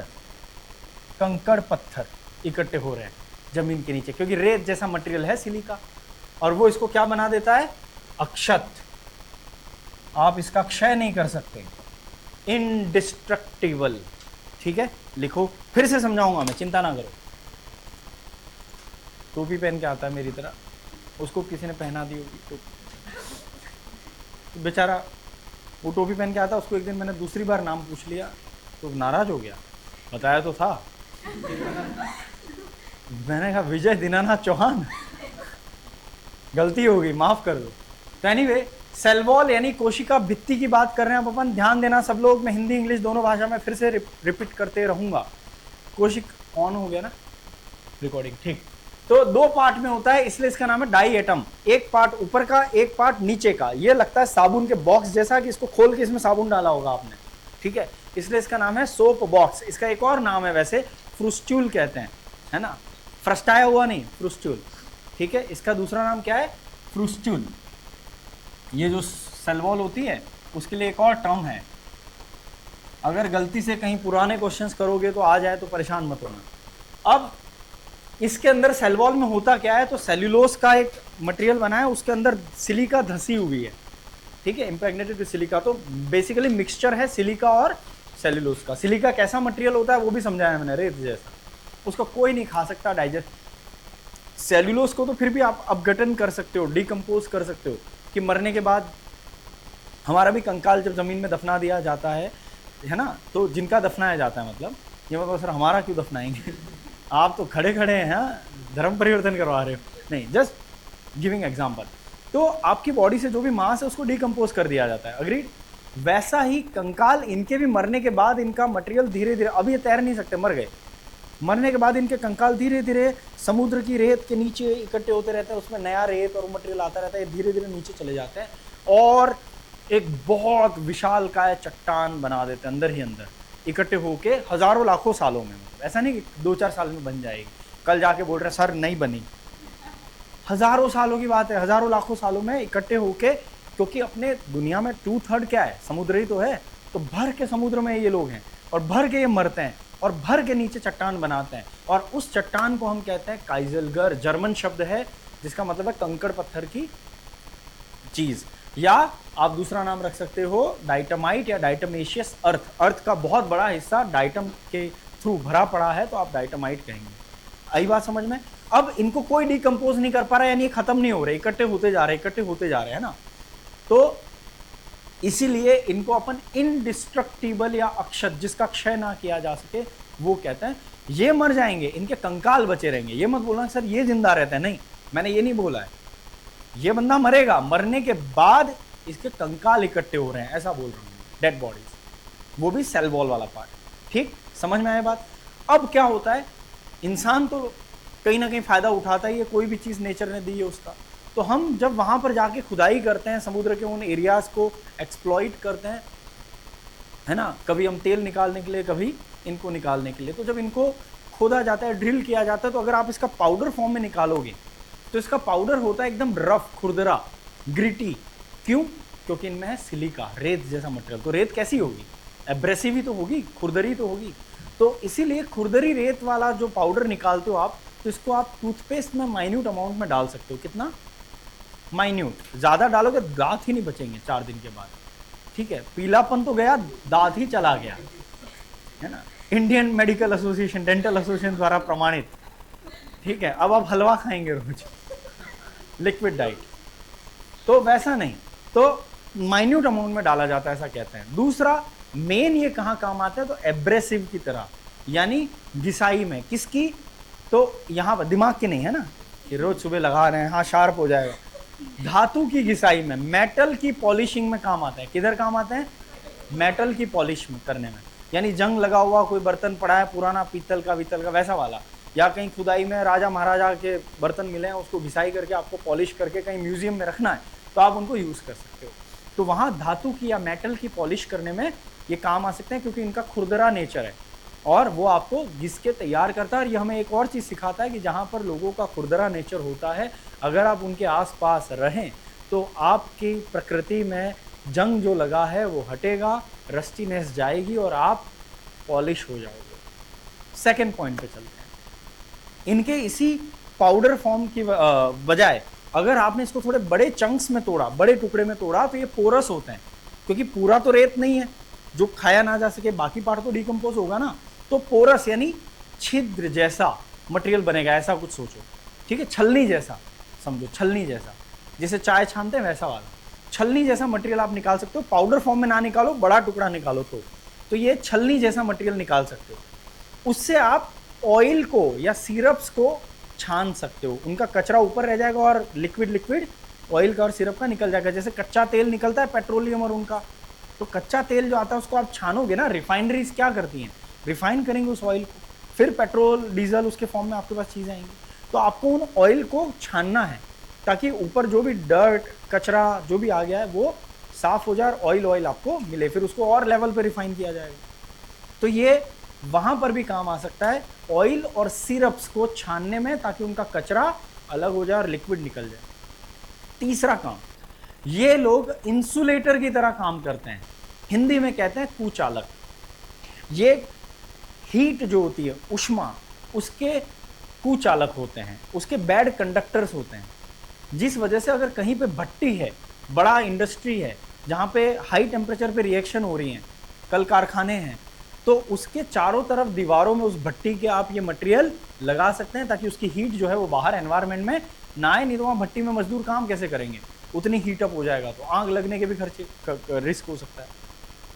कंकड़ पत्थर इकट्ठे हो रहे हैं जमीन के नीचे, क्योंकि रेत जैसा मटेरियल है सिलिका, और वो इसको क्या बना देता है, अक्षत। आप इसका क्षय नहीं कर सकते, इनडिस्ट्रक्टिबल। ठीक है, लिखो, फिर से समझाऊंगा मैं, चिंता ना करो। टोपी पहन के आता है मेरी तरह, उसको किसी ने पहना दी होगी तो बेचारा वो टोपी पहन के आता, उसको एक दिन मैंने दूसरी बार नाम पूछ लिया तो नाराज हो गया, बताया तो था। मैंने कहा विजय दीनानाथ चौहान, गलती हो गई, माफ कर दो। तो एनीवे, सेल वॉल यानी कोशिका भित्ति की बात कर रहे हैं अब अपन, ध्यान देना सब लोग, मैं हिंदी इंग्लिश दोनों भाषा में फिर से रिपीट करते रहूंगा। कोशिक ऑन हो गया ना रिकॉर्डिंग, ठीक। तो दो पार्ट में होता है, इसलिए इसका नाम है डाई एटम। एक पार्ट ऊपर का, एक पार्ट नीचे का। ये लगता है साबुन के बॉक्स जैसा कि इसको खोल के इसमें साबुन डाला होगा आपने, ठीक है, इसलिए इसका नाम है सोप बॉक्स। इसका एक और नाम है वैसे, फ्रुस्ट्यूल कहते हैं, है ना, फ्रस्टाया हुआ नहीं, फ्रुस्ट्यूल, ठीक है। इसका दूसरा नाम क्या है, फ्रुस्ट्यूल। ये जो सेल वॉल होती है उसके लिए एक और टर्म है, अगर गलती से कहीं पुराने क्वेश्चंस करोगे तो आ जाए तो परेशान मत होना। अब इसके अंदर सेल वॉल में होता क्या है, तो सेल्यूलोज का एक मटेरियल बना है, उसके अंदर सिलिका धसी हुई है, ठीक है, इम्प्रेग्नेटेड विद सिलिका। तो बेसिकली मिक्सचर है सिलिका और सेल्यूलोज का। सिलिका कैसा मटेरियल होता है वो भी समझाया मैंने, रेत जैसा, उसको कोई नहीं खा सकता, डाइजेस्ट। सेल्यूलोज को तो फिर भी आप अपघटन कर सकते हो, डिकम्पोज कर सकते हो, कि मरने के बाद हमारा भी कंकाल जब जमीन में दफना दिया जाता है ना, तो जिनका दफनाया जाता है, मतलब ये मतलब सर हमारा क्यों दफनाएंगे आप तो खड़े खड़े हैं, धर्म परिवर्तन करवा रहे हो, नहीं, जस्ट गिविंग एग्जांपल। तो आपकी बॉडी से जो भी मांस है उसको डिकम्पोज कर दिया जाता है, अग्रीड। वैसा ही कंकाल, इनके भी मरने के बाद इनका मटेरियल धीरे धीरे, अब ये तैर नहीं सकते, मर गए, मरने के बाद इनके कंकाल धीरे धीरे समुद्र की रेत के नीचे इकट्ठे होते रहते हैं, उसमें नया रेत और मटेरियल आता रहता है, धीरे धीरे नीचे चले जाते हैं और एक बहुत विशाल काय चट्टान बना देते हैं, अंदर ही अंदर इकट्ठे होके हजारों लाखों सालों में। मतलब ऐसा नहीं कि 2-4 साल में बन जाएगी, कल जाके बोल रहे सर नहीं बनी, हजारों सालों की बात है, हजारों लाखों सालों में इकट्ठे होके, क्योंकि अपने दुनिया में 2/3 क्या है, समुद्र ही तो है, तो भर के समुद्र में ये लोग हैं और भर के ये मरते हैं और भर के नीचे चट्टान बनाते हैं, और उस चट्टान को हम कहते हैं काइजलगर। जर्मन शब्द है जिसका मतलब है कंकड़ पत्थर की चीज, या आप दूसरा नाम रख सकते हो डाइटमाइट या डाइटमेशियस अर्थ। अर्थ का बहुत बड़ा हिस्सा डाइटम के थ्रू भरा पड़ा है, तो आप डाइटमाइट कहेंगे। आई बात समझ में। अब इनको कोई डिकम्पोज नहीं कर पा रहा, यानी खत्म नहीं हो रहे, इकट्ठे होते जा रहे, इकट्ठे होते जा रहे हैं ना, तो इसीलिए इनको अपन इनडिस्ट्रक्टिबल या अक्षत, जिसका क्षय ना किया जा सके, वो कहते हैं। ये मर जाएंगे, इनके कंकाल बचे रहेंगे। ये मत बोलना सर ये जिंदा रहते हैं, नहीं, मैंने ये नहीं बोला है, ये बंदा मरेगा, मरने के बाद इसके कंकाल इकट्ठे हो रहे हैं, ऐसा बोल रहा हूँ, डेड बॉडीज, वो भी सेल वॉल वाला पार्ट। ठीक, समझ में आया बात। अब क्या होता है, इंसान तो कहीं ना कहीं फायदा उठाता ही है, कोई भी चीज नेचर ने दी है उसका। तो हम जब वहां पर जाके खुदाई करते हैं, समुद्र के उन एरियाज को एक्सप्लॉइट करते हैं, है ना, कभी हम तेल निकालने के लिए, कभी इनको निकालने के लिए, तो जब इनको खोदा जाता है, ड्रिल किया जाता है, तो अगर आप इसका पाउडर फॉर्म में निकालोगे तो इसका पाउडर होता है एकदम रफ, खुरदरा, ग्रिटी। क्यों? क्योंकि इनमें है सिलिका, रेत जैसा मटेरियल। तो रेत कैसी होगी, एब्रेसिव ही तो होगी, खुरदरी तो होगी। तो इसीलिए खुरदरी रेत वाला जो पाउडर निकालते हो आप, तो इसको आप टूथपेस्ट में माइन्यूट अमाउंट में डाल सकते हो। कितना माइन्यूट, ज्यादा डालोगे दांत ही नहीं बचेंगे 4 दिन के बाद। ठीक है, पीलापन तो गया, दांत ही चला गया, है ना, Indian medical association, dental association द्वारा प्रमाणित। ठीक है, अब आप हलवा खाएंगे रोज, लिक्विड डाइट। तो वैसा नहीं, तो माइन्यूट अमाउंट में डाला जाता है, ऐसा कहते हैं। दूसरा मेन ये कहाँ काम आता है, तो एब्रेसिव की तरह, यानी घिसाई में। किसकी? तो यहाँ पर दिमाग की नहीं है ना, कि रोज सुबह लगा रहे हैं, हाँ शार्प हो जाएगा। धातु की घिसाई में, मेटल की पॉलिशिंग में काम आता है। किधर काम आता है? मेटल की पॉलिश में करने में, यानी जंग लगा हुआ कोई बर्तन पड़ा है पुराना, पीतल का वितल का, वैसा वाला, या कहीं खुदाई में राजा महाराजा के बर्तन मिले हैं, उसको घिसाई करके आपको पॉलिश करके कहीं म्यूजियम में रखना है, तो आप उनको यूज़ कर सकते हो। तो वहाँ धातु की या मेटल की पॉलिश करने में ये काम आ सकते हैं, क्योंकि इनका खुरदरा नेचर है और वो आपको घिस के तैयार करता है। और ये हमें एक और चीज़ सिखाता है कि जहाँ पर लोगों का खुरदरा नेचर होता है, अगर आप उनके आसपास रहें तो आपकी प्रकृति में जंग जो लगा है वो हटेगा, रस्टीनेस जाएगी और आप पॉलिश हो जाओगे। सेकंड पॉइंट पे चलते हैं। इनके इसी पाउडर फॉर्म की बजाय अगर आपने इसको थोड़े बड़े चंक्स में तोड़ा, बड़े टुकड़े में तोड़ा, तो ये पोरस होते हैं, क्योंकि पूरा तो रेत नहीं है जो खाया ना जा सके, बाकी पार्ट तो डिकम्पोज होगा ना, तो पोरस यानी छिद्र जैसा मटेरियल बनेगा, ऐसा कुछ सोचो, ठीक है, छलनी जैसा समझो, छलनी जैसा, जैसे चाय छानते हैं वैसा वाला छलनी जैसा मटेरियल आप निकाल सकते हो। पाउडर फॉर्म में ना निकालो, बड़ा टुकड़ा निकालो तो ये छलनी जैसा मटेरियल निकाल सकते हो। उससे आप ऑयल को या सिरप्स को छान सकते हो, उनका कचरा ऊपर रह जाएगा और लिक्विड ऑयल का और सिरप का निकल जाएगा। जैसे कच्चा तेल निकलता है पेट्रोलियम और उनका, तो कच्चा तेल जो आता है उसको आप छानोगे ना, रिफाइनरीज क्या करती हैं, रिफाइन करेंगे उस ऑयल को, फिर पेट्रोल डीजल उसके फॉर्म में आपके पास चीज़ें आएंगी। तो आपको उन ऑयल को छानना है ताकि ऊपर जो भी डर्ट कचरा जो भी आ गया है वो साफ हो जाए और ऑयल आपको मिले, फिर उसको और लेवल पे रिफाइन किया जाएगा। तो ये वहां पर भी काम आ सकता है, ऑयल और सिरप्स को छानने में, ताकि उनका कचरा अलग हो जाए और लिक्विड निकल जाए। तीसरा काम, ये लोग इंसुलेटर की तरह काम करते हैं, हिंदी में कहते हैं कुचालक। ये हीट जो होती है, उष्मा, उसके कुचालक होते हैं, उसके बैड कंडक्टर्स होते हैं, जिस वजह से अगर कहीं पे भट्टी है, बड़ा इंडस्ट्री है जहाँ पे हाई टेम्परेचर पे रिएक्शन हो रही हैं, कल कारखाने हैं, तो उसके चारों तरफ दीवारों में उस भट्टी के आप ये मटेरियल लगा सकते हैं ताकि उसकी हीट जो है वो बाहर एनवायरनमेंट में ना आए। नहीं तो वहाँ भट्टी में मजदूर काम कैसे करेंगे, उतनी हीट अप हो जाएगा तो आग लगने के भी खर्चे रिस्क हो सकता है।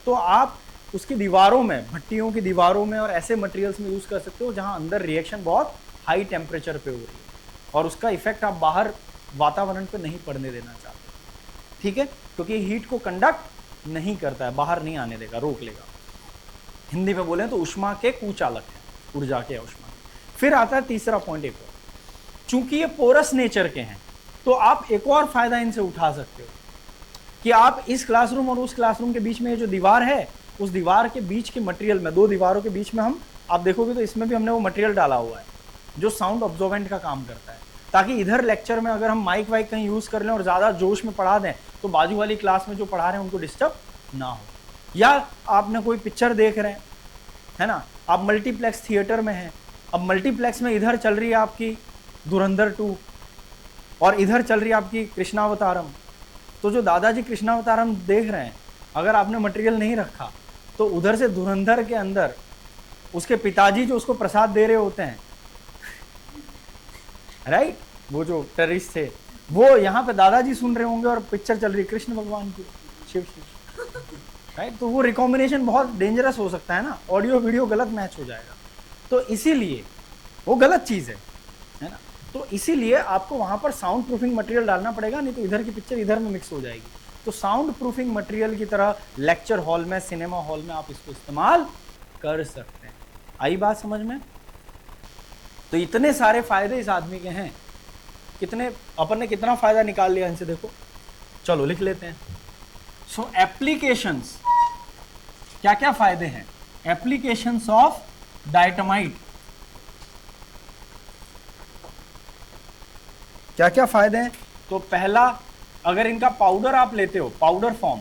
तो आप उसकी दीवारों में, भट्टियों की दीवारों में और ऐसे मटेरियल्स में यूज़ कर सकते हो जहाँ अंदर रिएक्शन बहुत हाई टेम्परेचर पे हो रही है और उसका इफेक्ट आप बाहर वातावरण पे नहीं पड़ने देना चाहते, ठीक है, क्योंकि हीट को कंडक्ट नहीं करता है, बाहर नहीं आने देगा, रोक लेगा। हिंदी में बोले तो उष्मा के कुचालक है, ऊर्जा के उष्मा। फिर आता है तीसरा पॉइंट एक और, चूंकि ये पोरस नेचर के हैं तो आप एक और फायदा इनसे उठा सकते हो कि आप इस क्लासरूम और उस क्लासरूम के बीच में ये जो दीवार है, उस दीवार के बीच के मटेरियल में, दो दीवारों के बीच में हम, आप देखोगे तो इसमें भी हमने वो मटेरियल डाला हुआ है जो साउंड ऑब्जॉर्वेंट का काम करता है, ताकि इधर लेक्चर में अगर हम माइक वाइक कहीं यूज़ कर लें और ज़्यादा जोश में पढ़ा दें तो बाजू वाली क्लास में जो पढ़ा रहे हैं उनको डिस्टर्ब ना हो। या आपने कोई पिक्चर देख रहे हैं, है ना, आप मल्टीप्लेक्स थिएटर में हैं, अब मल्टीप्लेक्स में इधर चल रही है आपकी धुरंधर 2 और इधर चल रही है आपकी कृष्णावतारम, तो जो दादाजी कृष्णावतारम देख रहे हैं, अगर आपने मटेरियल नहीं रखा तो उधर से धुरंधर के अंदर उसके पिताजी जो उसको प्रसाद दे रहे होते हैं, राइट, वो जो टेररिस्ट थे, वो यहाँ पे दादाजी सुन रहे होंगे और पिक्चर चल रही है कृष्ण भगवान की, शिव शिव, राइट, तो वो रिकॉम्बिनेशन बहुत डेंजरस हो सकता है ना, ऑडियो वीडियो गलत मैच हो जाएगा, तो इसीलिए वो गलत चीज़ है ना, तो इसीलिए आपको वहाँ पर साउंड प्रूफिंग मटेरियल डालना पड़ेगा, नहीं तो इधर की पिक्चर इधर में मिक्स हो जाएगी। तो साउंड प्रूफिंग मटेरियल की तरह लेक्चर हॉल में, सिनेमा हॉल में आप इसको इस्तेमाल कर सकते हैं। आई बात समझ में? तो इतने सारे फायदे इस आदमी के हैं, कितने अपन ने कितना फायदा निकाल लिया इनसे, देखो, चलो लिख लेते हैं। सो एप्लीकेशंस, क्या क्या फायदे हैं, एप्लीकेशंस ऑफ डायटमाइट, क्या क्या फायदे हैं? तो पहला, अगर इनका पाउडर आप लेते हो, पाउडर फॉर्म,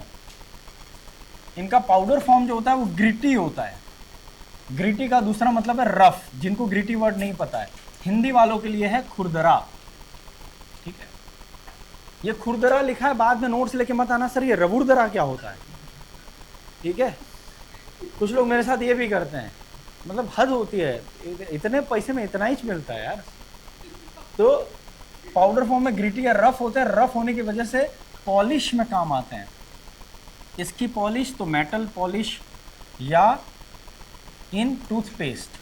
इनका पाउडर फॉर्म जो होता है वो ग्रिटी होता है। ग्रिटी का दूसरा मतलब है रफ, जिनको ग्रिटी वर्ड नहीं पता है, हिंदी वालों के लिए है खुरदरा, ठीक है। ये खुरदरा लिखा है, बाद में नोट्स लेके मत आना सर ये रबुरदरा क्या होता है, ठीक है। कुछ लोग मेरे साथ ये भी करते हैं, मतलब हद होती है, इतने पैसे में इतना ही मिलता है यार। तो पाउडर फॉर्म में ग्रिटी या रफ होते हैं, रफ होने की वजह से पॉलिश में काम आते हैं। इसकी पॉलिश तो मेटल पॉलिश या इन टूथपेस्ट,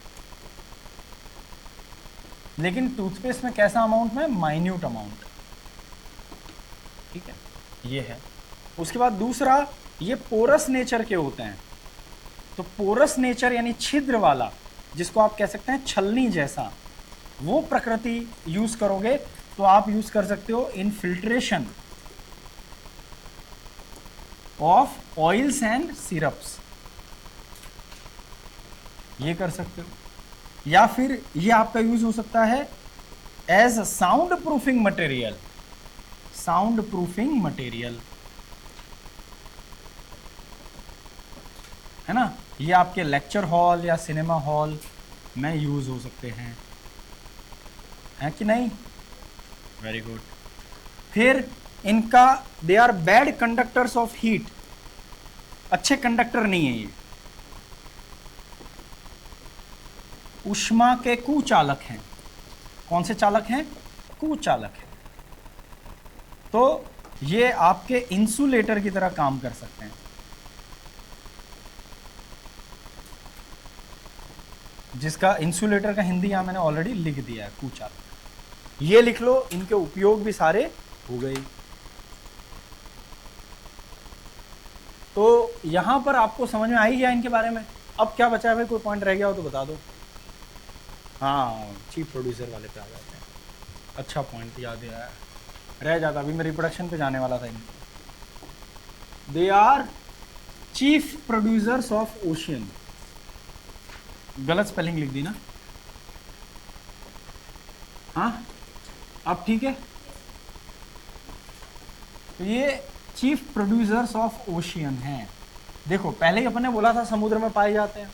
लेकिन टूथपेस्ट में कैसा अमाउंट में, माइन्यूट अमाउंट, ठीक है, ये है। उसके बाद दूसरा, ये पोरस नेचर के होते हैं, तो पोरस नेचर यानी छिद्र वाला, जिसको आप कह सकते हैं छलनी जैसा, वो प्रकृति यूज करोगे तो आप यूज कर सकते हो in filtration of oils and syrups, ये कर सकते हो। या फिर ये आपका यूज हो सकता है as sound proofing material, sound proofing material, ये आपके लेक्चर हॉल या सिनेमा हॉल में यूज हो सकते हैं, है कि नहीं? Very good. फिर इनका they are bad conductors of heat, अच्छे कंडक्टर नहीं है ये। ऊष्मा के कुचालक हैं। कौन से चालक हैं? कुचालक है। तो ये आपके इंसुलेटर की तरह काम कर सकते हैं। जिसका इंसुलेटर का हिंदी यहां मैंने ऑलरेडी लिख दिया है, कुचालक। ये लिख लो, इनके उपयोग भी सारे हो गए। तो यहां पर आपको समझ में आई गया इनके बारे में। अब क्या बचा है भाई? कोई पॉइंट रह गया हो तो बता दो। हाँ, चीफ प्रोड्यूसर वाले पे आ जाते हैं। अच्छा पॉइंट याद आया, रह जाता, अभी मैं रिप्रोडक्शन पे जाने वाला था इनके। They are chief producers of ocean. गलत स्पेलिंग लिख दी ना? हाँ, अब ठीक है। तो ये चीफ प्रोड्यूसर्स ऑफ ओशियन हैं। देखो, पहले ही अपन ने बोला था समुद्र में पाए जाते हैं।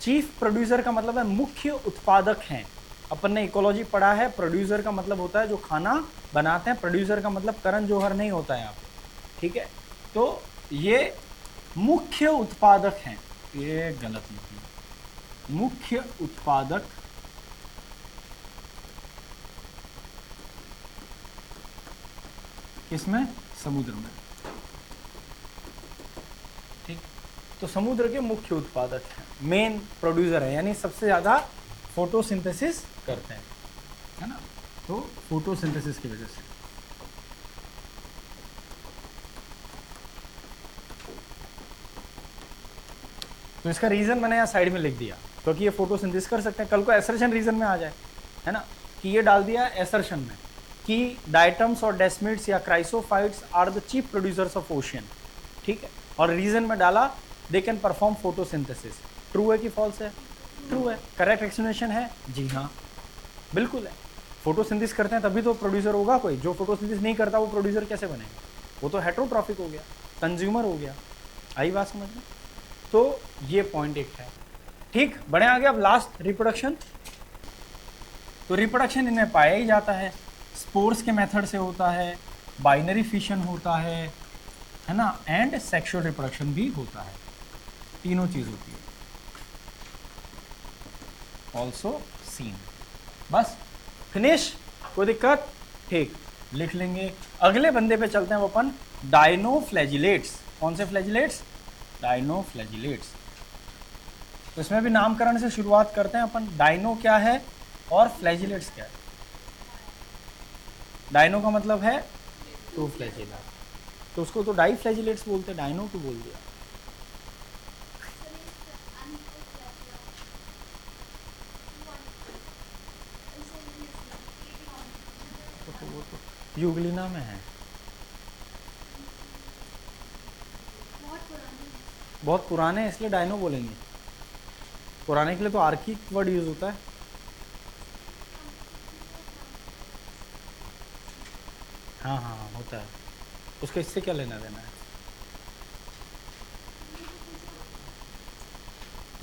चीफ प्रोड्यूसर का मतलब है मुख्य उत्पादक हैं। अपन ने इकोलॉजी पढ़ा है, प्रोड्यूसर का मतलब होता है जो खाना बनाते हैं। प्रोड्यूसर का मतलब करण जौहर नहीं होता है यहाँ पे, ठीक है? तो ये मुख्य उत्पादक हैं, ये गलत लिखी। मुख्य उत्पादक किसमें? समुद्र में, ठीक। तो समुद्र के मुख्य उत्पादक हैं, मेन प्रोड्यूसर है, यानी सबसे ज्यादा फोटोसिंथेसिस करते हैं, है ना? तो फोटोसिंथेसिस की वजह से। तो इसका रीजन मैंने यहाँ साइड में लिख दिया, क्योंकि ये फोटोसिंथेसिस कर सकते हैं। कल को एसर्शन रीजन में आ जाए, है ना, कि ये डाल दिया एसर्शन में कि डायटम्स और डेस्मिड्स या chrysophytes are the chief producers of ocean, ठीक है? और रीजन में डाला they can perform photosynthesis. True है कि फॉल्स है? ट्रू है। करेक्ट एक्सप्लेनेशन है? जी हाँ, बिल्कुल है। फोटोसिंथेसिस करते हैं तभी तो प्रोड्यूसर होगा कोई। जो फोटोसिंथेसिस नहीं करता वो प्रोड्यूसर कैसे बनेगा? वो तो हेट्रोट्रॉफिक हो गया, कंज्यूमर हो गया। आई बात समझ में? तो ये पॉइंट एक है, ठीक। बढ़े आगे, अब लास्ट रिप्रोडक्शन। तो रिप्रोडक्शन इनमें पाया ही जाता है, स्पोर्स के मेथड से होता है, बाइनरी फिशन होता है ना, एंड सेक्सुअल रिप्रोडक्शन भी होता है। तीनों चीज होती है। Also seen. बस फिनिश, कोई दिक्कत? ठीक, लिख लेंगे। अगले बंदे पे चलते हैं, वो अपन डायनोफ्लैजिलेट्स। कौन से फ्लैजिलेट्स? डायनोफ्लैजिलेट्स। तो इसमें भी नामकरण से शुरुआत करते हैं अपन। डायनो क्या है और फ्लैजिलेट्स क्या है? डायनो का मतलब है टू फ्लैजिला, तो उसको तो डाई फ्लैजिलेट्स बोलते हैं, डायनो क्यों बोल दिया? तो वो तो यूग्लिना में है, बहुत पुराने हैं इसलिए डायनो बोलेंगे। पुराने के लिए तो आर्किक वर्ड यूज होता है। हाँ हाँ हाँ, होता है। उसका इससे क्या लेना देना है?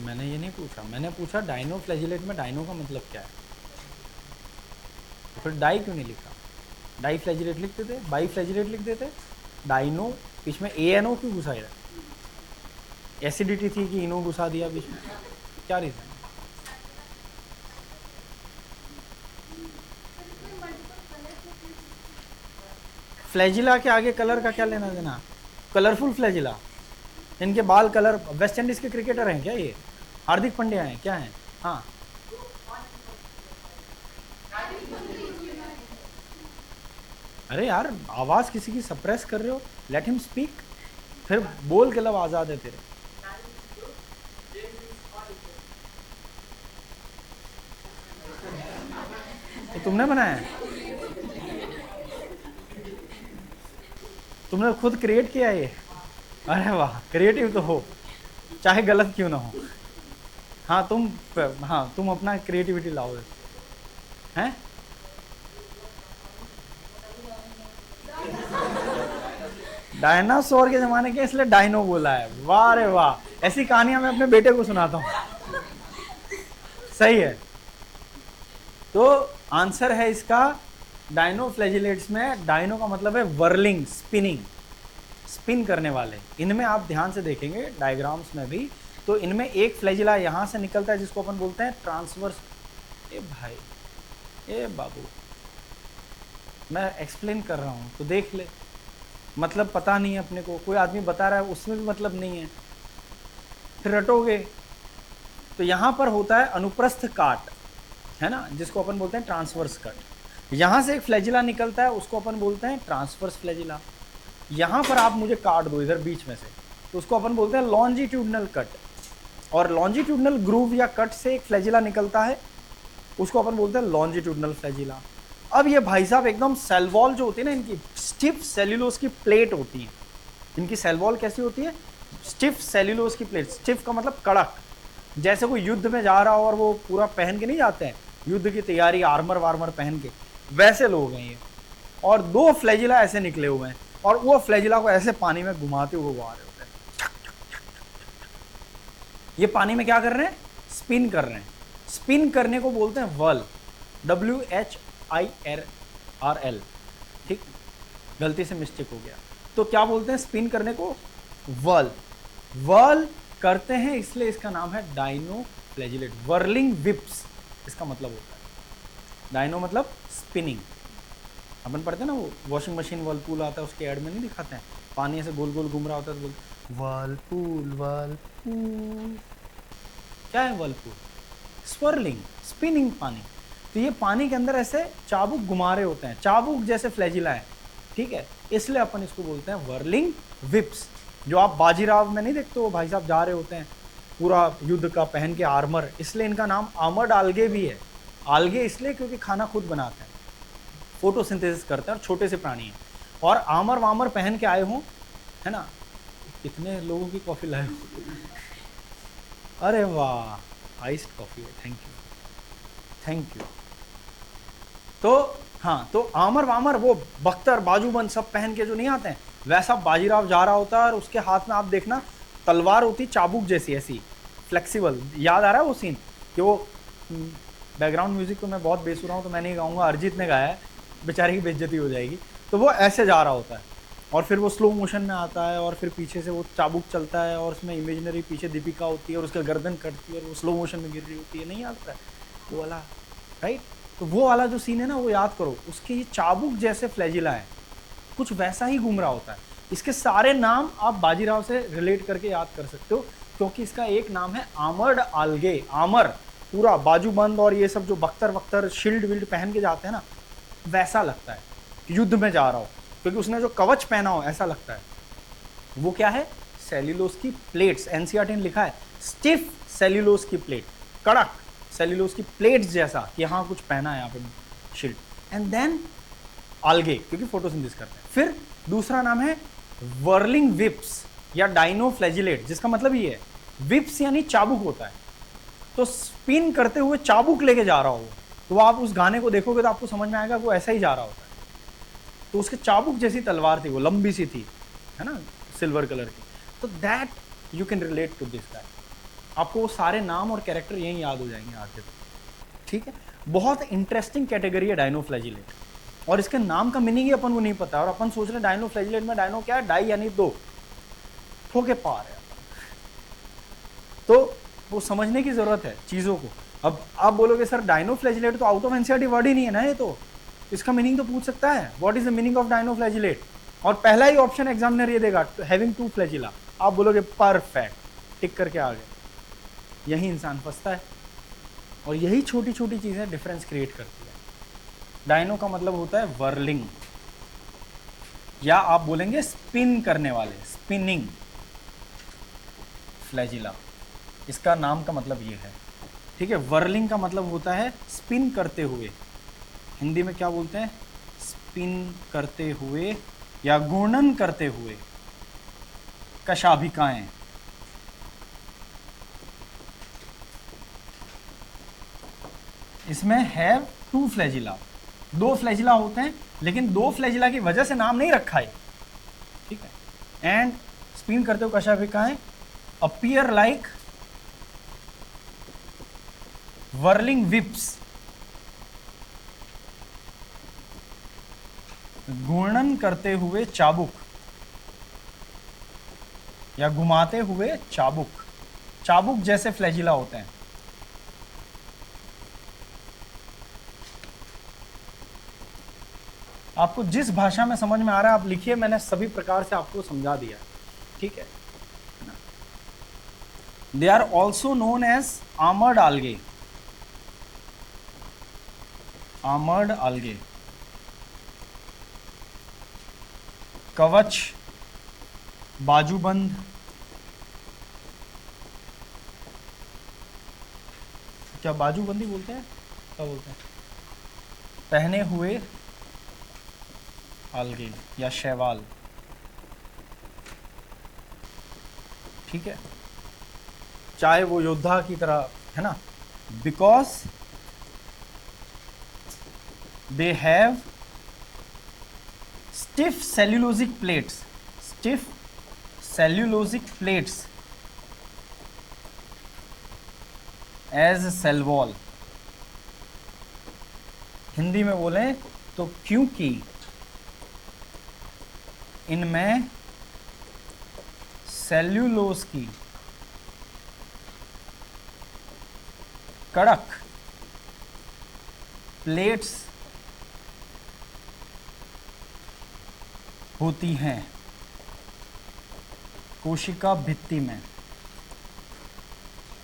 मैंने ये नहीं पूछा, मैंने पूछा डायनो फ्लैजिलेट में डायनो का मतलब क्या है। तो फिर डाई क्यों नहीं लिखा? डाई फ्लैजिलेट लिख देते, बाई फ्लैजिलेट लिख देते। डायनो बीच में ANO क्यों घुसाया? एसिडिटी थी कि इनो घुसा दिया बीच में? क्या रीजन? फ्लैजिला के आगे कलर का क्या लेना देना? कलरफुल फ्लैजिला, इनके बाल कलर। वेस्ट इंडीज के क्रिकेटर हैं क्या ये? हार्दिक पांड्या हैं क्या हैं? हाँ, अरे यार, आवाज किसी की सप्रेस कर रहे हो, लेट हिम स्पीक। फिर बोल के लब आजाद है तेरे। तो तुमने बनाया है? तुमने खुद क्रिएट किया ये? अरे वाह, क्रिएटिव तो हो, चाहे गलत क्यों ना हो। हाँ तुम अपना क्रिएटिविटी लाओ हैं। डायनासोर के जमाने के इसलिए डायनो बोला है। वाह रे वाह, ऐसी कहानियां मैं अपने बेटे को सुनाता हूं। सही है। तो आंसर है इसका डायनोफ्लैजिलेट्स में, डायनो का मतलब है वर्लिंग, स्पिनिंग, स्पिन करने वाले। इनमें आप ध्यान से देखेंगे डायग्राम्स में भी, तो इनमें एक फ्लैजिला यहां से निकलता है जिसको अपन बोलते हैं ट्रांसवर्स। ए भाई, ए बाबू, मैं एक्सप्लेन कर रहा हूं तो देख ले, मतलब पता नहीं है अपने को, कोई आदमी बता रहा है उसमें भी मतलब नहीं है, फिर रटोगे। तो यहां पर होता है अनुप्रस्थ काट, है ना, जिसको अपन बोलते हैं ट्रांसवर्स कट। यहां से एक फ्लैजिला निकलता है, उसको अपन बोलते हैं ट्रांसवर्स फ्लैजिला। यहां पर आप मुझे काट दो इधर बीच में से, तो उसको अपन बोलते हैं लॉन्जिट्यूडनल कट। और लॉन्जिट्यूडनल ग्रूव या कट से एक फ्लैजिला निकलता है, उसको अपन बोलते हैं लॉन्जिट्यूडनल फ्लैजिला। अब ये भाई साहब एकदम सेल वॉल जो होती है ना इनकी, स्टिफ सेल्यूलोज की प्लेट होती है। इनकी सेल वॉल कैसी होती है? स्टिफ सेल्यूलोज की प्लेट। स्टिफ का मतलब कड़क, जैसे कोई युद्ध में जा रहा हो और वो पूरा पहन के नहीं जाते हैं युद्ध की तैयारी, आर्मर वार्मर पहन के, वैसे लोग हैं ये। और दो फ्लैजिला ऐसे निकले हुए हैं, और वो फ्लैजिला को ऐसे पानी में घुमाते हुए घुमा रहे होते हैं। ये पानी में क्या कर रहे हैं? स्पिन कर रहे हैं। स्पिन करने को बोलते हैं वर्ल, WHIRL। ठीक, गलती से मिस्टेक हो गया। तो क्या बोलते हैं स्पिन करने को? वर्ल। वर्ल करते हैं इसलिए इसका नाम है डायनोफ्लैजिलेट। वर्लिंग विप्स इसका मतलब होता है। डायनो मतलब स्पिनिंग। अपन पढ़ते हैं ना, वो वॉशिंग मशीन वर्लपूल आता है, उसके ऐड में नहीं दिखाते हैं, पानी ऐसे गोल गोल घूम रहा होता है तो बोलते वर्लपूल वर्लपूल। क्या है वर्लपूल? स्वर्लिंग, स्पिनिंग पानी। तो ये पानी के अंदर ऐसे चाबुक घुमा रहे होते हैं, चाबुक जैसे फ्लैजिला है, ठीक है, इसलिए अपन इसको बोलते हैं वर्लिंग विप्स। जो आप बाजीराव में नहीं देखते हो, भाई साहब जा रहे होते हैं पूरा युद्ध का पहन के आर्मर, इसलिए इनका नाम आर्मर्ड आल्गे भी है। आल्गे इसलिए क्योंकि खाना खुद बनाते हैं, फोटोसिंथेसिस करते हैं, और छोटे से प्राणी हैं। और आमर वामर पहन के आए हों, है ना। कितने लोगों की कॉफी लाए हो? अरे वाह, आइस्ड कॉफी है, थैंक यू थैंक यू। तो हाँ, तो आमर वामर वो बख्तर बाजूबंद सब पहन के जो नहीं आते हैं, वैसा बाजीराव जा रहा होता है, और उसके हाथ में आप देखना तलवार होती, चाबुक जैसी ऐसी फ्लेक्सिबल। याद आ रहा है वो सीन कि वो बैकग्राउंड म्यूजिक तो मैं बहुत बेसुरा हूँ तो मैं नहीं गाऊंगा, अरिजीत ने गाया है, बेचारे की बेइज्जती हो जाएगी। तो वो ऐसे जा रहा होता है, और फिर वो स्लो मोशन में आता है, और फिर पीछे से वो चाबुक चलता है, और उसमें इमेजिनरी पीछे दीपिका होती है, और उसका गर्दन कटती है, और वो स्लो मोशन में गिर रही होती है, नहीं याद है वो वाला, राइट। तो वो वाला जो सीन है ना, वो याद करो, उसके ये चाबुक जैसे फ्लैजिला है, कुछ वैसा ही घूम रहा होता है। इसके सारे नाम आप बाजीराव से रिलेट करके याद कर सकते हो, क्योंकि इसका एक नाम है आमर्ड आल्गे। आमर पूरा बाजूबंद, और ये सब जो बख्तर वख्तर शील्ड विल्ड पहन के जाते हैं ना, वैसा लगता है युद्ध में जा रहा हो, क्योंकि उसने जो कवच पहना हो ऐसा लगता है। वो क्या है? सेल्यूलोज की प्लेट्स। एनसीईआरटी ने लिखा है स्टिफ सेल्यूलोज की प्लेट, कड़क सेल्यूलोज की प्लेट्स जैसा कि हाँ कुछ पहना है यहाँ पे शील्ड। एंड देन आल्गे, क्योंकि फोटोसिंथेसिस करते हैं। फिर दूसरा नाम है वर्लिंग विप्स या डायनोफ्लैजिलेट, जिसका मतलब ये है विप्स यानी चाबुक होता है। तो स्पिन करते हुए चाबुक लेके जा रहा हो, तो आप उस गाने को देखोगे तो आपको समझ में आएगा वो ऐसा ही जा रहा होता है। तो उसके चाबुक जैसी तलवार थी, वो लंबी सी थी, है ना, सिल्वर कलर की। तो that you can relate to this guy. आपको वो सारे नाम और कैरेक्टर यही याद हो जाएंगे आगे तक, ठीक है। बहुत इंटरेस्टिंग कैटेगरी है डायनोफ्लैजिलेट, और इसके नाम का मीनिंग ही अपन को नहीं पता, और अपन सोच रहे हैं डायनोफ्लैजिलेट में डायनो क्या है? डाई यानी दो, ठोके पार है। तो वो समझने की जरूरत है चीजों को। अब आप बोलोगे सर डायनोफ्लैजिलेट तो आउट ऑफ एनसीईआरटी वर्ड ही नहीं है ना, ये तो इसका मीनिंग तो पूछ सकता है, what is the meaning of dinoflagellate, और पहला ही ऑप्शन एग्जामिनर ये देगा हैविंग टू फ्लैजिला, आप बोलोगे परफेक्ट, टिक करके आ गए। यही इंसान फंसता है, और यही छोटी छोटी चीजें डिफरेंस क्रिएट करती है। डायनो का मतलब होता है वर्लिंग, या आप बोलेंगे स्पिन करने वाले, स्पिनिंग फ्लैजिला, इसका नाम का मतलब ये है, ठीक है। वर्लिंग का मतलब होता है स्पिन करते हुए, हिंदी में क्या बोलते हैं? स्पिन करते हुए या घूर्णन करते हुए कशाभिकाएं। इसमें है टू फ्लैजिला, दो फ्लैजिला होते हैं, लेकिन दो फ्लैजिला की वजह से नाम नहीं रखा है, ठीक है। एंड स्पिन करते हुए कशाभिकाएं अपीयर लाइक whirling whips, घूर्णन करते हुए चाबुक या घुमाते हुए चाबुक, चाबुक जैसे फ्लैजिला होते हैं। आपको जिस भाषा में समझ में आ रहा है आप लिखिए, मैंने सभी प्रकार से आपको समझा दिया, ठीक है। They are also known as armoured algae, armoured algae, कवच, बाजूबंद, क्या बाजूबंदी बोलते हैं, क्या बोलते हैं, पहने हुए algae या शैवाल, ठीक है, चाहे वो योद्धा की तरह है ना, because they have stiff cellulosic plates, stiff cellulosic plates as cell wall. Hindi में बोलें तो क्योंकि इनमें सेल्यूलोज की कड़क प्लेट्स होती हैं कोशिका भित्ति में,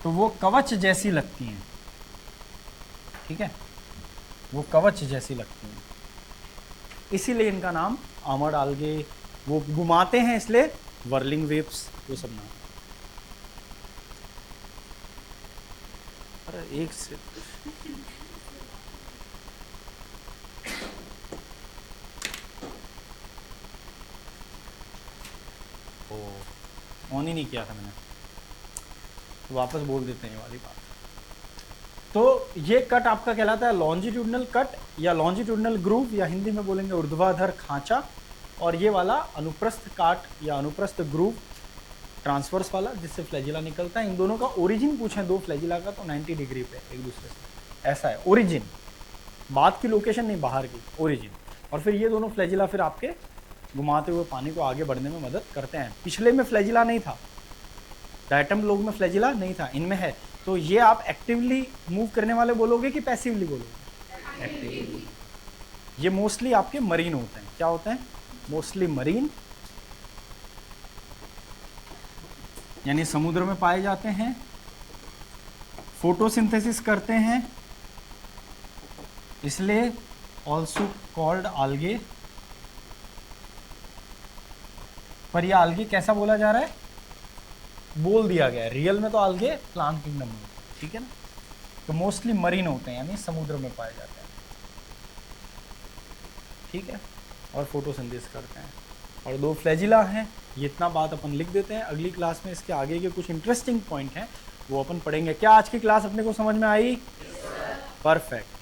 तो वो कवच जैसी लगती हैं, ठीक है, वो कवच जैसी लगती हैं, इसीलिए इनका नाम आर्मर्ड algae, वो घुमाते हैं इसलिए whirling whips, वो सब नाम। अरे एक से ऑन ही नहीं किया था मैंने, तो वापस बोल देते हैं ये वाली बात। तो ये कट आपका कहलाता है लॉन्जिट्यूडनल कट या लॉन्जिट्यूडनल ग्रूव, या हिंदी में बोलेंगे ऊर्ध्वाधर खांचा, और ये वाला अनुप्रस्थ काट या अनुप्रस्थ ग्रूव, ट्रांसवर्स वाला जिससे फ्लैजिला निकलता है। इन दोनों का ओरिजिन पूछें दो फ्लैजिला का तो 90 डिग्री पे एक दूसरे से, ऐसा है ओरिजिन, बात की लोकेशन नहीं, बाहर की ओरिजिन। और फिर ये दोनों फ्लैजिला फिर आपके घुमाते हुए पानी को आगे बढ़ने में मदद करते हैं। पिछले में फ्लैजिला नहीं था, डायटम लोग में फ्लैजिला नहीं था, इनमें है। तो ये आप एक्टिवली मूव करने वाले बोलोगे कि पैसिवली बोलोगे? एक्टिवली। ये मोस्टली आपके मरीन होते हैं, क्या होते हैं? मोस्टली मरीन, यानी समुद्र में पाए जाते हैं, फोटोसिंथेसिस करते हैं, इसलिए ऑल्सो कॉल्ड algae। पर यह algae कैसा बोला जा रहा है? बोल दिया गया है, रियल में तो algae प्लांट किंगडम में, ठीक है ना। तो मोस्टली मरीन होते हैं, यानी समुद्र में पाए जाते हैं, ठीक है, और फोटोसिंथेसिस करते हैं। और दो फ्लैजिला हैं, ये इतना बात अपन लिख देते हैं। अगली क्लास में इसके आगे के कुछ इंटरेस्टिंग पॉइंट हैं वो अपन पढ़ेंगे। क्या आज की क्लास अपने को समझ में आई? परफेक्ट।